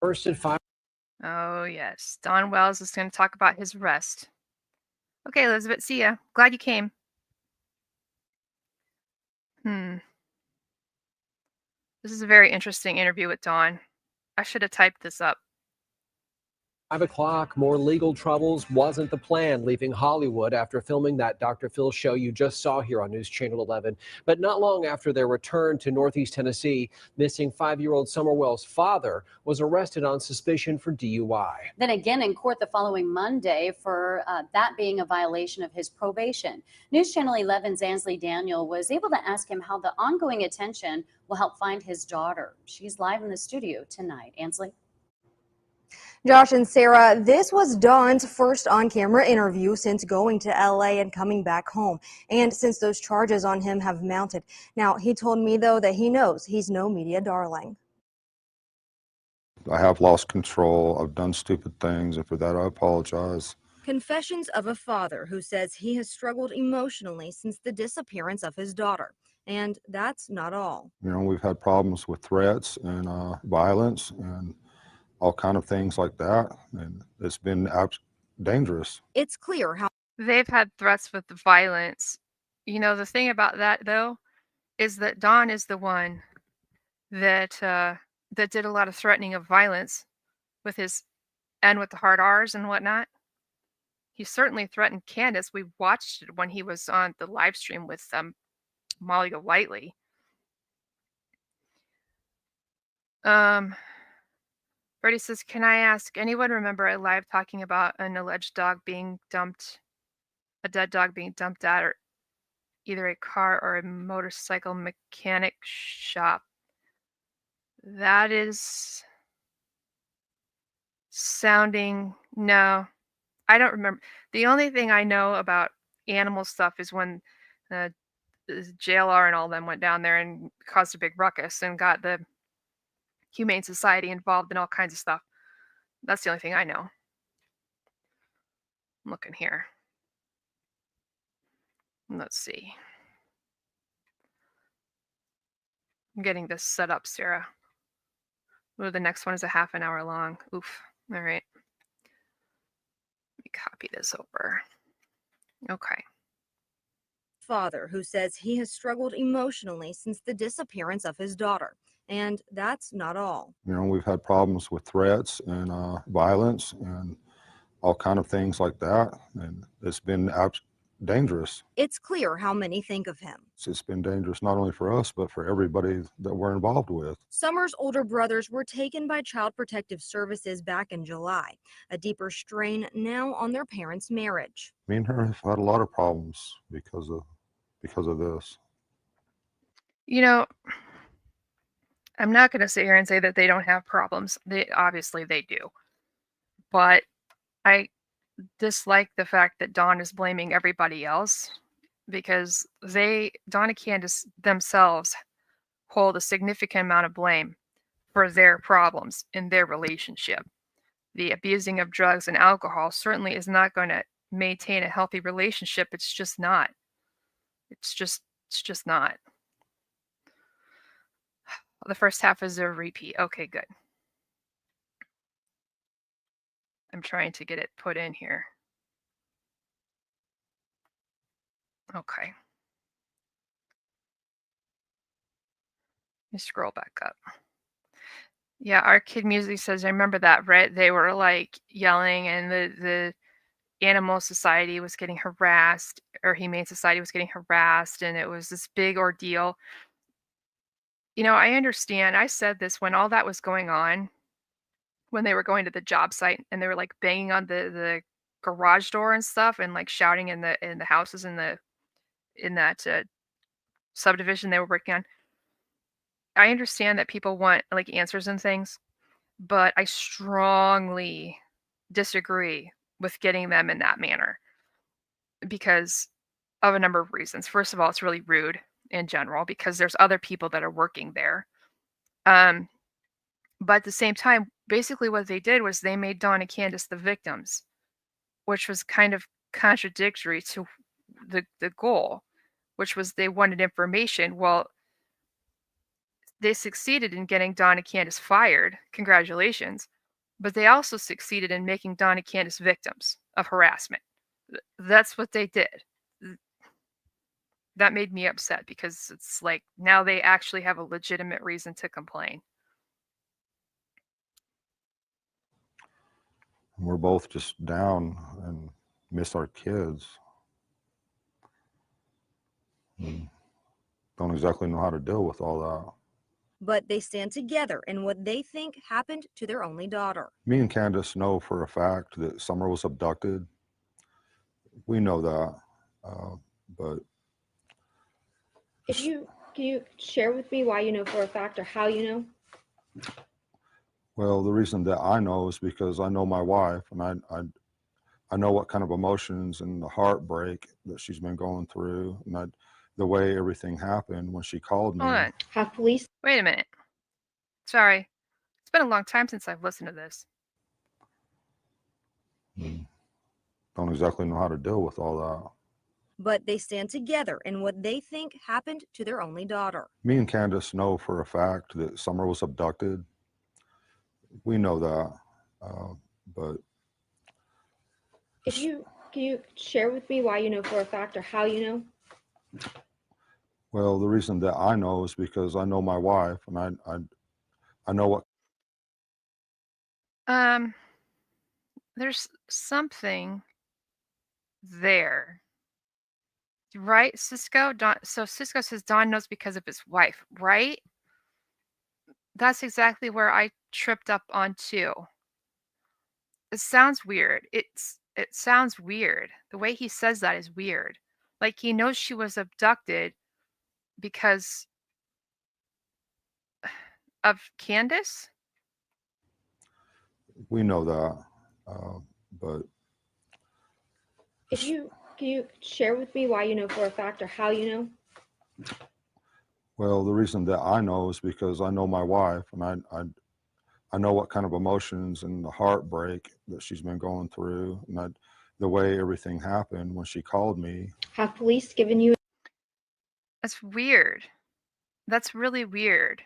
First and final. Oh, yes. Don Wells is going to talk about his arrest. Okay, Elizabeth, see ya. Glad you came. This is a very interesting interview with Dawn. I should have typed this up. 5 o'clock, more legal troubles wasn't the plan, leaving Hollywood after filming that Dr. Phil show you just saw here on News Channel 11. But not long after their return to Northeast Tennessee, missing 5-year-old Summer Wells' father was arrested on suspicion for DUI. Then again in court the following Monday for that being a violation of his probation. News Channel 11's Ansley Daniel was able to ask him how the ongoing attention will help find his daughter. She's live in the studio tonight. Ansley? Josh and Sarah, this was Dawn's first on-camera interview since going to LA and coming back home, and since those charges on him have mounted. Now, he told me, though, that he knows he's no media darling. I have lost control. I've done stupid things, and for that I apologize. Confessions of a father who says he has struggled emotionally since the disappearance of his daughter. And that's not all. We've had problems with threats and violence and all kind of things like that, and it's been dangerous. It's clear how they've had threats with the violence. The thing about that, though, is that Dawn is the one that did a lot of threatening of violence with his with the hard R's and whatnot. He certainly threatened Candace. We watched it when he was on the live stream with Molly Golightly. Brady says, can I ask, anyone remember a live talking about an alleged dog being dumped, a dead dog being dumped at or either a car or a motorcycle mechanic shop? That is sounding, no, I don't remember. The only thing I know about animal stuff is when the JLR and all them went down there and caused a big ruckus and got the Humane Society involved in all kinds of stuff. That's the only thing I know. I'm looking here. Let's see. I'm getting this set up, Sarah. Ooh, the next one is a half an hour long. Oof. All right. Let me copy this over. Okay. Father who says he has struggled emotionally since the disappearance of his daughter. And that's not all. We've had problems with threats and violence and all kind of things like that, and it's been dangerous. It's clear how many think of him. It's been dangerous not only for us, but for everybody that we're involved with. Summer's older brothers were taken by Child Protective Services back in July. A deeper strain now on their parents' marriage. Me and her have had a lot of problems because of this. I'm not going to sit here and say that they don't have problems. Obviously they do. But I dislike the fact that Dawn is blaming everybody else, because Dawn and Candace themselves hold a significant amount of blame for their problems in their relationship. The abusing of drugs and alcohol certainly is not going to maintain a healthy relationship. It's just not. It's just not. The first half is a repeat. Okay, good. I'm trying to get it put in here. Okay. Let me scroll back up. Yeah, our kid music says, I remember that, right? They were like yelling, and the animal society was getting harassed, or humane society was getting harassed, and it was this big ordeal. You know, I understand. I said this when all that was going on, when they were going to the job site and they were like banging on the garage door and stuff, and like shouting in the houses in that subdivision they were working on. I understand that people want like answers and things, but I strongly disagree with getting them in that manner because of a number of reasons. First of all, it's really rude in general because there's other people that are working there. But at the same time, basically what they did was they made Dawn and Candace the victims, which was kind of contradictory to the goal, which was they wanted information. Well, they succeeded in getting Dawn and Candace fired. Congratulations. But they also succeeded in making Dawn and Candace victims of harassment. That's what they did. That made me upset because it's like now they actually have a legitimate reason to complain. We're both just down and miss our kids. And don't exactly know how to deal with all that. But they stand together in what they think happened to their only daughter. Me and Candace know for a fact that Summer was abducted. We know that, but Can you share with me why you know for a fact or how you know? well, the reason that I know is because I know my wife, and I know what kind of emotions and the heartbreak that she's been going through, and the way everything happened when she called me. Hold on. Have police? Wait a minute. Sorry. It's been a long time since I've listened to this. Don't exactly know how to deal with all that. But they stand together in what they think happened to their only daughter. Me and Candace know for a fact that Summer was abducted. We know that, but Can you share with me why you know for a fact or how you know? well, the reason that I know is because I know my wife, and I know what. There's something there. Right, Cisco? So Cisco says Don knows because of his wife, right? That's exactly where I tripped up on too. It sounds weird. It sounds weird. The way he says that is weird. Like he knows she was abducted because of Candace? We know that, but Can you share with me why you know for a fact or how you know? well, the reason that I know is because I know my wife, and I know what kind of emotions and the heartbreak that she's been going through, and the way everything happened when she called me. Have police given you? That's weird. That's really weird.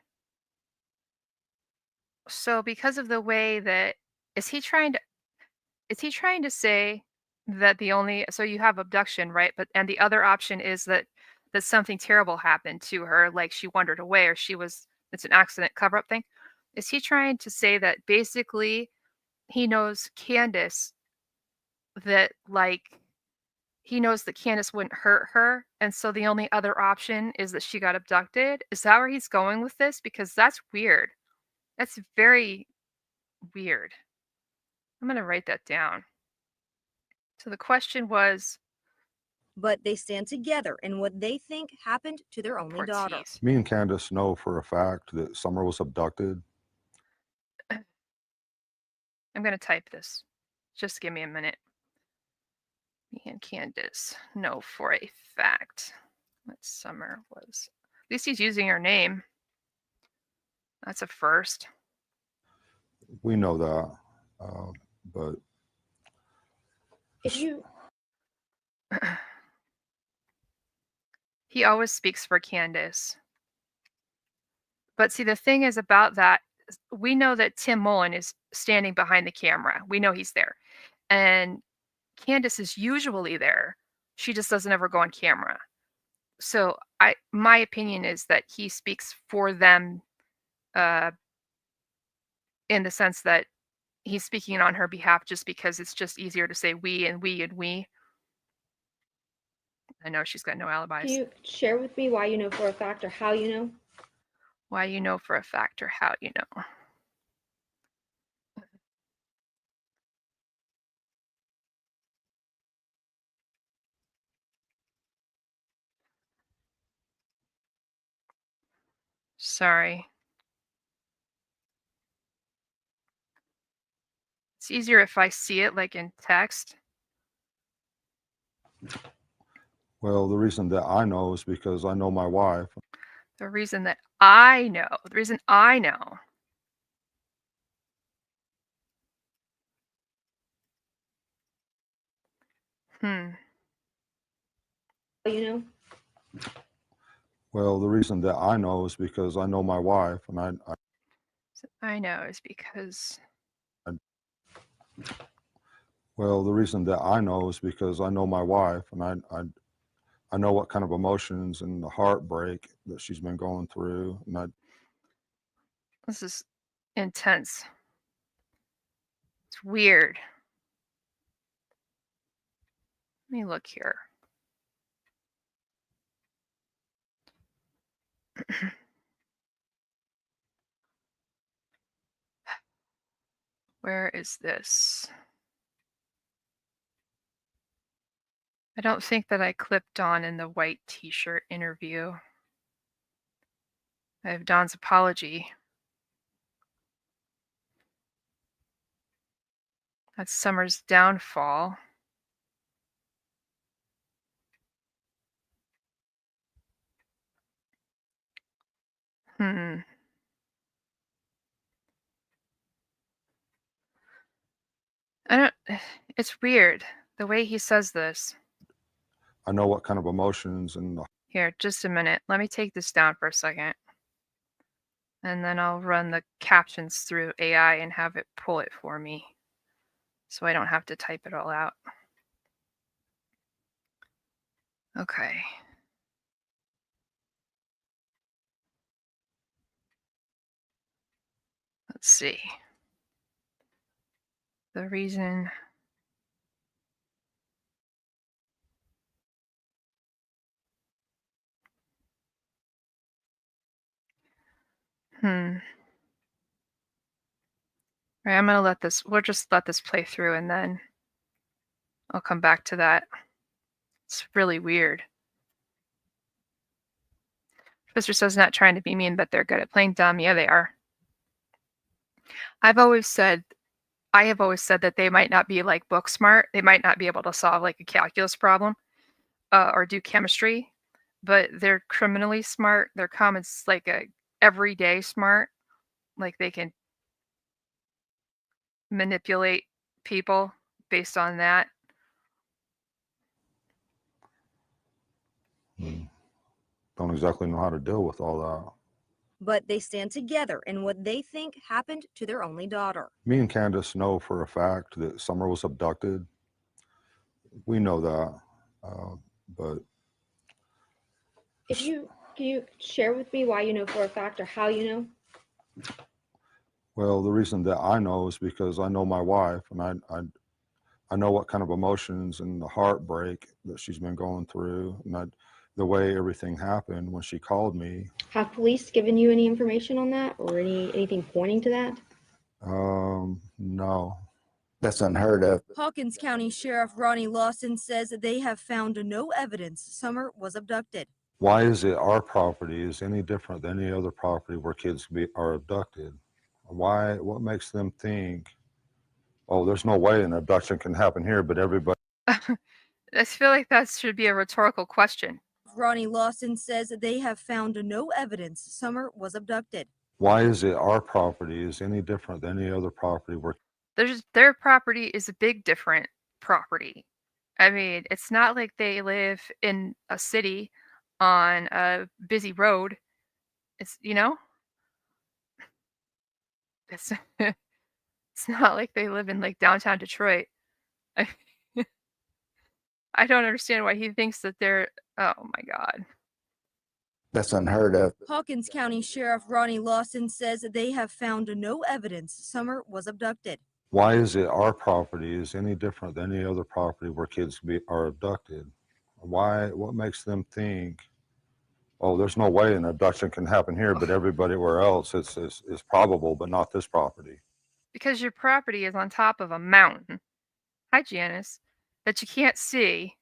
So because of the way that is he trying to say that so you have abduction, right? But and the other option is that something terrible happened to her, like she wandered away or it's an accident cover-up thing. Is he trying to say that basically he knows Candace, that like he knows that Candace wouldn't hurt her, and so the only other option is that she got abducted? Is that where he's going with this? Because that's weird. That's very weird. I'm going to write that down. So the question was, But they stand together in what they think happened to their only daughter. Me and Candace know for a fact that Summer was abducted. I'm going to type this. Just give me a minute. Me and Candace know for a fact that Summer was. At least he's using her name. That's a first. We know that, but If you He always speaks for Candus. But see, the thing is about that, we know that Tim Mullen is standing behind the camera. We know he's there. And Candus is usually there. She just doesn't ever go on camera. So my opinion is that he speaks for them in the sense that he's speaking on her behalf just because it's just easier to say we and we and we. I know she's got no alibis. Can you share with me why you know for a fact or how you know? Why you know for a fact or how you know. Sorry. It's easier if I see it like in text. well, the reason that I know is because I know my wife. The reason I know. You know? Well, the reason that I know is because I know my wife, and I know is because. Well, the reason that I know is because I know my wife, and I know what kind of emotions and the heartbreak that she's been going through, and This is intense. It's weird. Let me look here. Where is this? I don't think that I clipped Dawn in the white t-shirt interview. I have Dawn's apology. That's Summer's downfall. It's weird the way he says this. I know what kind of emotions and Here, just a minute. Let me take this down for a second. And then I'll run the captions through AI and have it pull it for me. So I don't have to type it all out. Okay. Let's see. The reason. Right, I'm gonna let this, we'll just let this play through and then I'll come back to that. It's really weird. Professor says not trying to be mean, but they're good at playing dumb. Yeah, they are. I have always said that they might not be like book smart. They might not be able to solve like a calculus problem or do chemistry, but they're criminally smart. They're common, like a everyday smart. Like they can manipulate people based on that. don't exactly know how to deal with all that. But they stand together in what they think happened to their only daughter. Me and Candace know for a fact that Summer was abducted. We know that, but Can you share with me why you know for a fact or how you know? well, the reason that I know is because I know my wife, and I know what kind of emotions and the heartbreak that she's been going through, and the way everything happened when she called me. Have police given you any information on that or anything pointing to that? No. That's unheard of. Hawkins County Sheriff Ronnie Lawson says they have found no evidence Summer was abducted. Why is it our property is any different than any other property where kids are abducted? Why? What makes them think, oh, there's no way an abduction can happen here, but everybody. I feel like that should be a rhetorical question. Ronnie Lawson says they have found no evidence Summer was abducted. Why is it our property is any different than any other property where Their property is a big different property. I mean, it's not like they live in a city on a busy road. It's, it's it's not like they live in like downtown Detroit. I, I don't understand why he thinks that they're, oh my God. That's unheard of. Hawkins County Sheriff Ronnie Lawson says they have found no evidence Summer was abducted. why is it our property is any different than any other property where kids are abducted? What makes them think, oh, there's no way an abduction can happen here, but everywhere else it's probable, but not this property? Because your property is on top of a mountain. Hi, Janice. That you can't see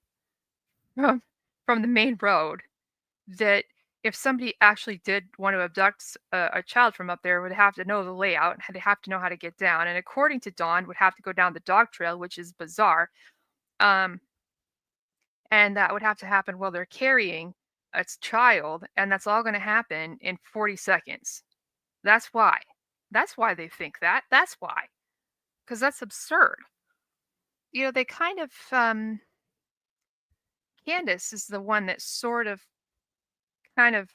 from the main road. That if somebody actually did want to abduct a child from up there, would have to know the layout and have to know how to get down. And according to Dawn, would have to go down the dog trail, which is bizarre. And that would have to happen while they're carrying a child, and that's all going to happen in 40 seconds. That's why. That's why they think that. That's why. Because that's absurd. They kind of, Candace is the one that kind of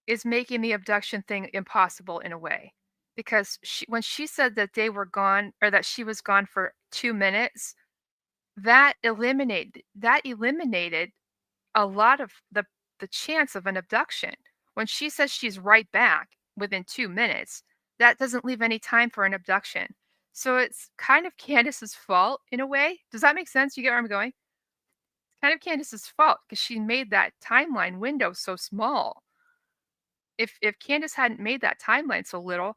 is making the abduction thing impossible in a way. Because when she said that they were gone, or that she was gone for 2 minutes, that eliminated a lot of the chance of an abduction. When she says she's right back within 2 minutes, that doesn't leave any time for an abduction. So it's kind of Candace's fault in a way. Does that make sense? You get where I'm going? It's kind of Candace's fault because she made that timeline window so small. If Candace hadn't made that timeline so little,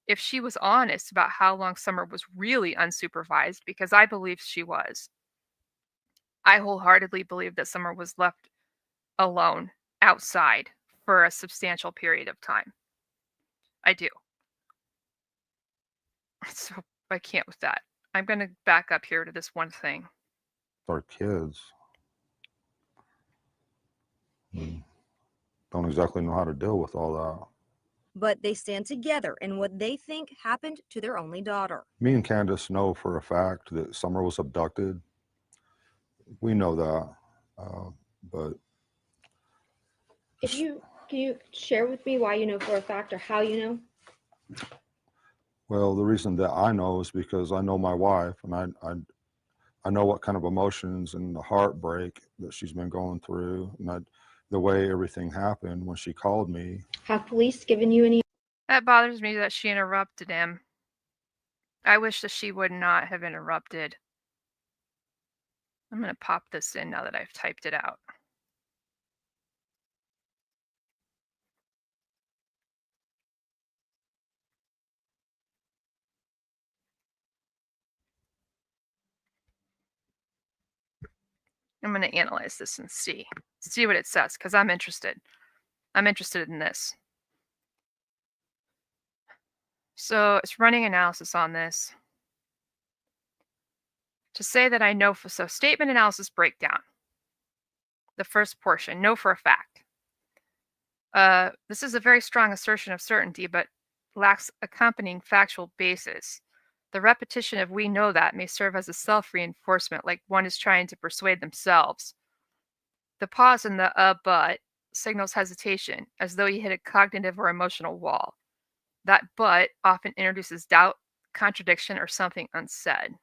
if she was honest about how long Summer was really unsupervised, because I believe she was, I wholeheartedly believe that Summer was left alone outside for a substantial period of time. I do. So I can't with that. I'm going to back up here to this one thing. Our kids don't exactly know how to deal with all that. But they stand together in what they think happened to their only daughter. Me and Candace know for a fact that Summer was abducted. We know that, but Can you share with me why you know for a fact or how you know? well, the reason that I know is because I know my wife, and I know what kind of emotions and the heartbreak that she's been going through, and the way everything happened when she called me. Have police given you any? That bothers me that she interrupted him. I wish that she would not have interrupted. I'm going to pop this in now that I've typed it out. I'm going to analyze this and see what it says, because I'm interested. I'm interested in this. So it's running analysis on this. To say that I know, so statement analysis breakdown. The first portion, know for a fact. This is a very strong assertion of certainty, but lacks accompanying factual basis. The repetition of "we know that" may serve as a self-reinforcement, like one is trying to persuade themselves. The pause in the but signals hesitation, as though you hit a cognitive or emotional wall. That but often introduces doubt, contradiction, or something unsaid.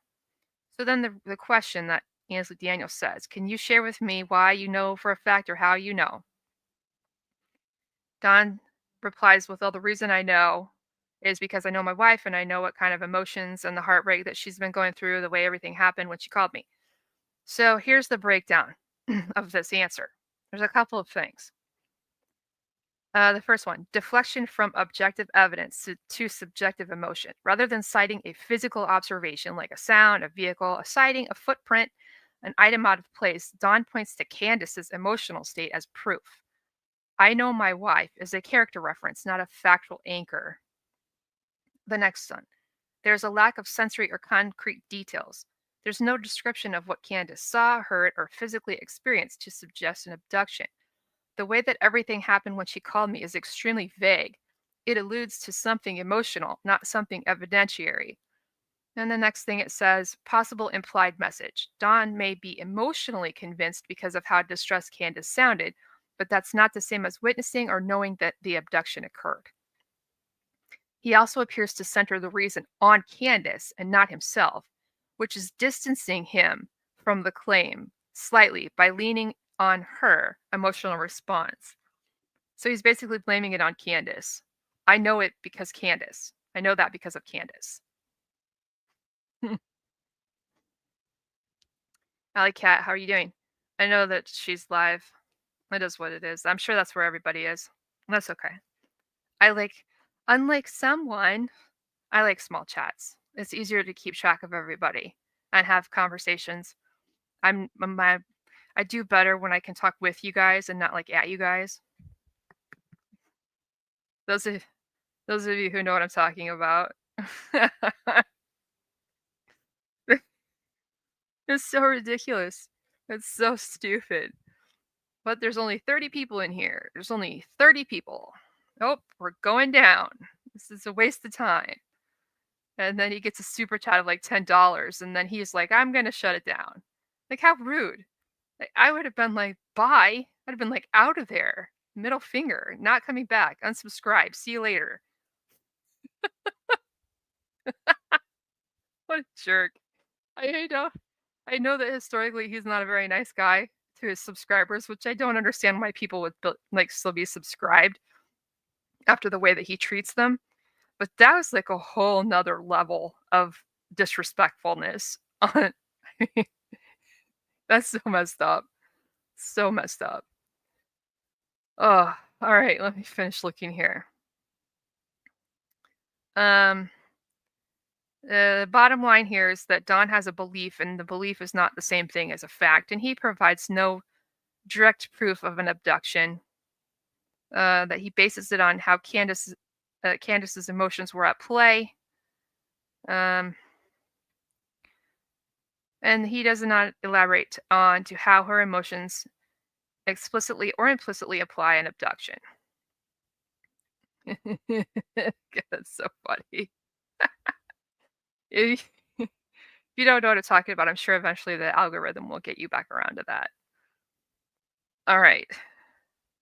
So then the question that Ansley Daniel says, can you share with me why you know for a fact or how you know? Don replies with, well, the reason I know is because I know my wife and I know what kind of emotions and the heartbreak that she's been going through, the way everything happened when she called me. So here's the breakdown of this answer. There's a couple of things. The first one, deflection from objective evidence to subjective emotion. Rather than citing a physical observation like a sound, a vehicle, a sighting, a footprint, an item out of place, Dawn points to Candace's emotional state as proof. I know my wife is a character reference, not a factual anchor. The next one, there's a lack of sensory or concrete details. There's no description of what Candace saw, heard, or physically experienced to suggest an abduction. The way that everything happened when she called me is extremely vague. it alludes to something emotional, not something evidentiary. And the next thing it says, possible implied message. Don may be emotionally convinced because of how distressed Candus sounded, but that's not the same as witnessing or knowing that the abduction occurred. He also appears to center the reason on Candus and not himself, which is distancing him from the claim slightly by leaning on her emotional response. So he's basically blaming it on Candus. I know it because Candus. I know that because of Candus. Alley Cat, how are you doing? I know that she's live. It is what it is. I'm sure that's where everybody is. That's okay. Unlike someone, I like small chats. It's easier to keep track of everybody and have conversations. I do better when I can talk with you guys and not like at you guys. Those of you who know what I'm talking about. It's so ridiculous. It's so stupid. But there's only 30 people in here. There's only 30 people. Oh, we're going down. This is a waste of time. And then he gets a super chat of like $10. And then he's like, I'm going to shut it down. Like, how rude. Like, I would have been like, bye. I'd have been like, out of there. Middle finger. Not coming back. Unsubscribe. See you later. What a jerk. I know that historically he's not a very nice guy to his subscribers, which I don't understand why people would like still be subscribed after the way that he treats them. But that was like a whole nother level of disrespectfulness. That's so messed up. So messed up. Oh, all right. Let me finish looking here. The bottom line here is that Don has a belief, and the belief is not the same thing as a fact, and he provides no direct proof of an abduction. That he bases it on how Candus's emotions were at play. And he does not elaborate on to how her emotions explicitly or implicitly apply an abduction. That's so funny. If you don't know what I'm talking about, I'm sure eventually the algorithm will get you back around to that. All right.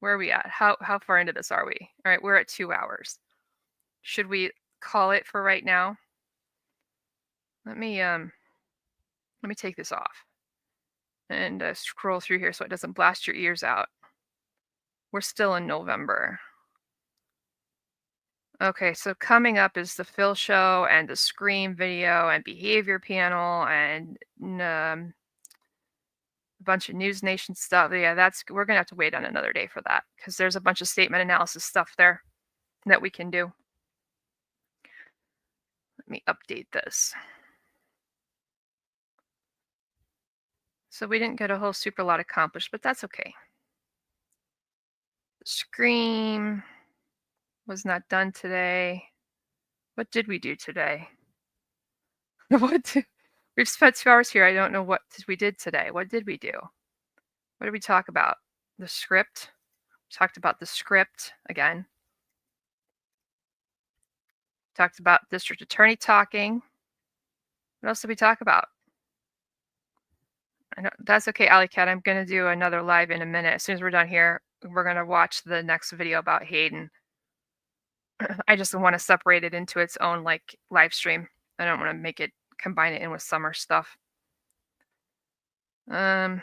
Where are we at? How far into this are we? All right, we're at 2 hours. Should we call it for right now? Let me take this off and scroll through here so it doesn't blast your ears out. We're still in November. Okay, so coming up is the Phil show and the Scream video and behavior panel and a bunch of News Nation stuff. Yeah, we're gonna have to wait on another day for that because there's a bunch of statement analysis stuff there that we can do. Let me update this. So we didn't get a whole super lot accomplished, but that's okay. Scream was not done today. What did we do today? We've spent 2 hours here. I don't know what we did today. What did we do? What did we talk about? The script. We talked about the script again. Talked about district attorney talking. What else did we talk about? I know, that's okay, Alley Cat. I'm going to do another live in a minute. As soon as we're done here, we're going to watch the next video about Hayden. I just want to separate it into its own like live stream. I don't want to combine it in with summer stuff. I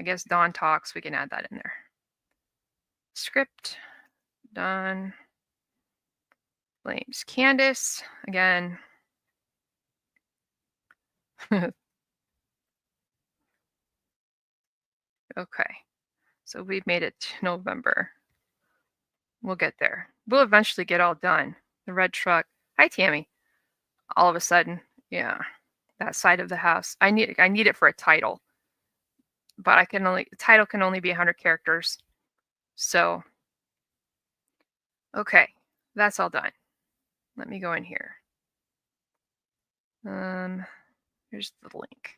guess Dawn talks. We can add that in there. Script. Dawn. Blames Candus. Again. Okay. So we've made it to November. We'll get there. We'll eventually get all done. The red truck. Hi, Tammy. All of a sudden, yeah, that side of the house. I need it for a title, but the title can only be 100 characters. So, okay, that's all done. Let me go in here. Here's the link.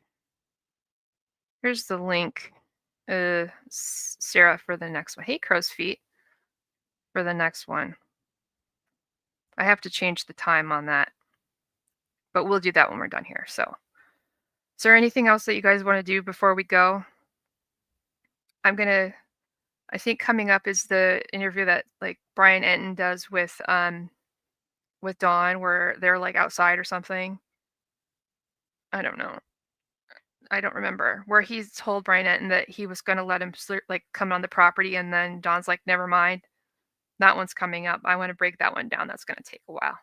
Here's the link, Sarah, for the next one. Hey, Crow's Feet, for the next one. I have to change the time on that, but we'll do that when we're done here. So, is there anything else that you guys want to do before we go? I think coming up is the interview that like Brian Enton does with Dawn, where they're like outside or something. I don't know. I don't remember, where he's told Brian Enton that he was going to let him like come on the property, and then Dawn's like, never mind. That one's coming up. I want to break that one down. That's going to take a while.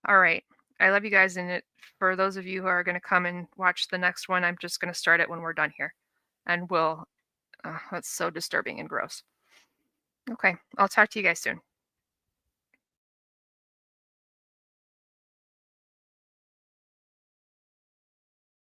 All right. I love you guys. And for those of you who are going to come and watch the next one, I'm just going to start it when we're done here. And that's so disturbing and gross. Okay. I'll talk to you guys soon.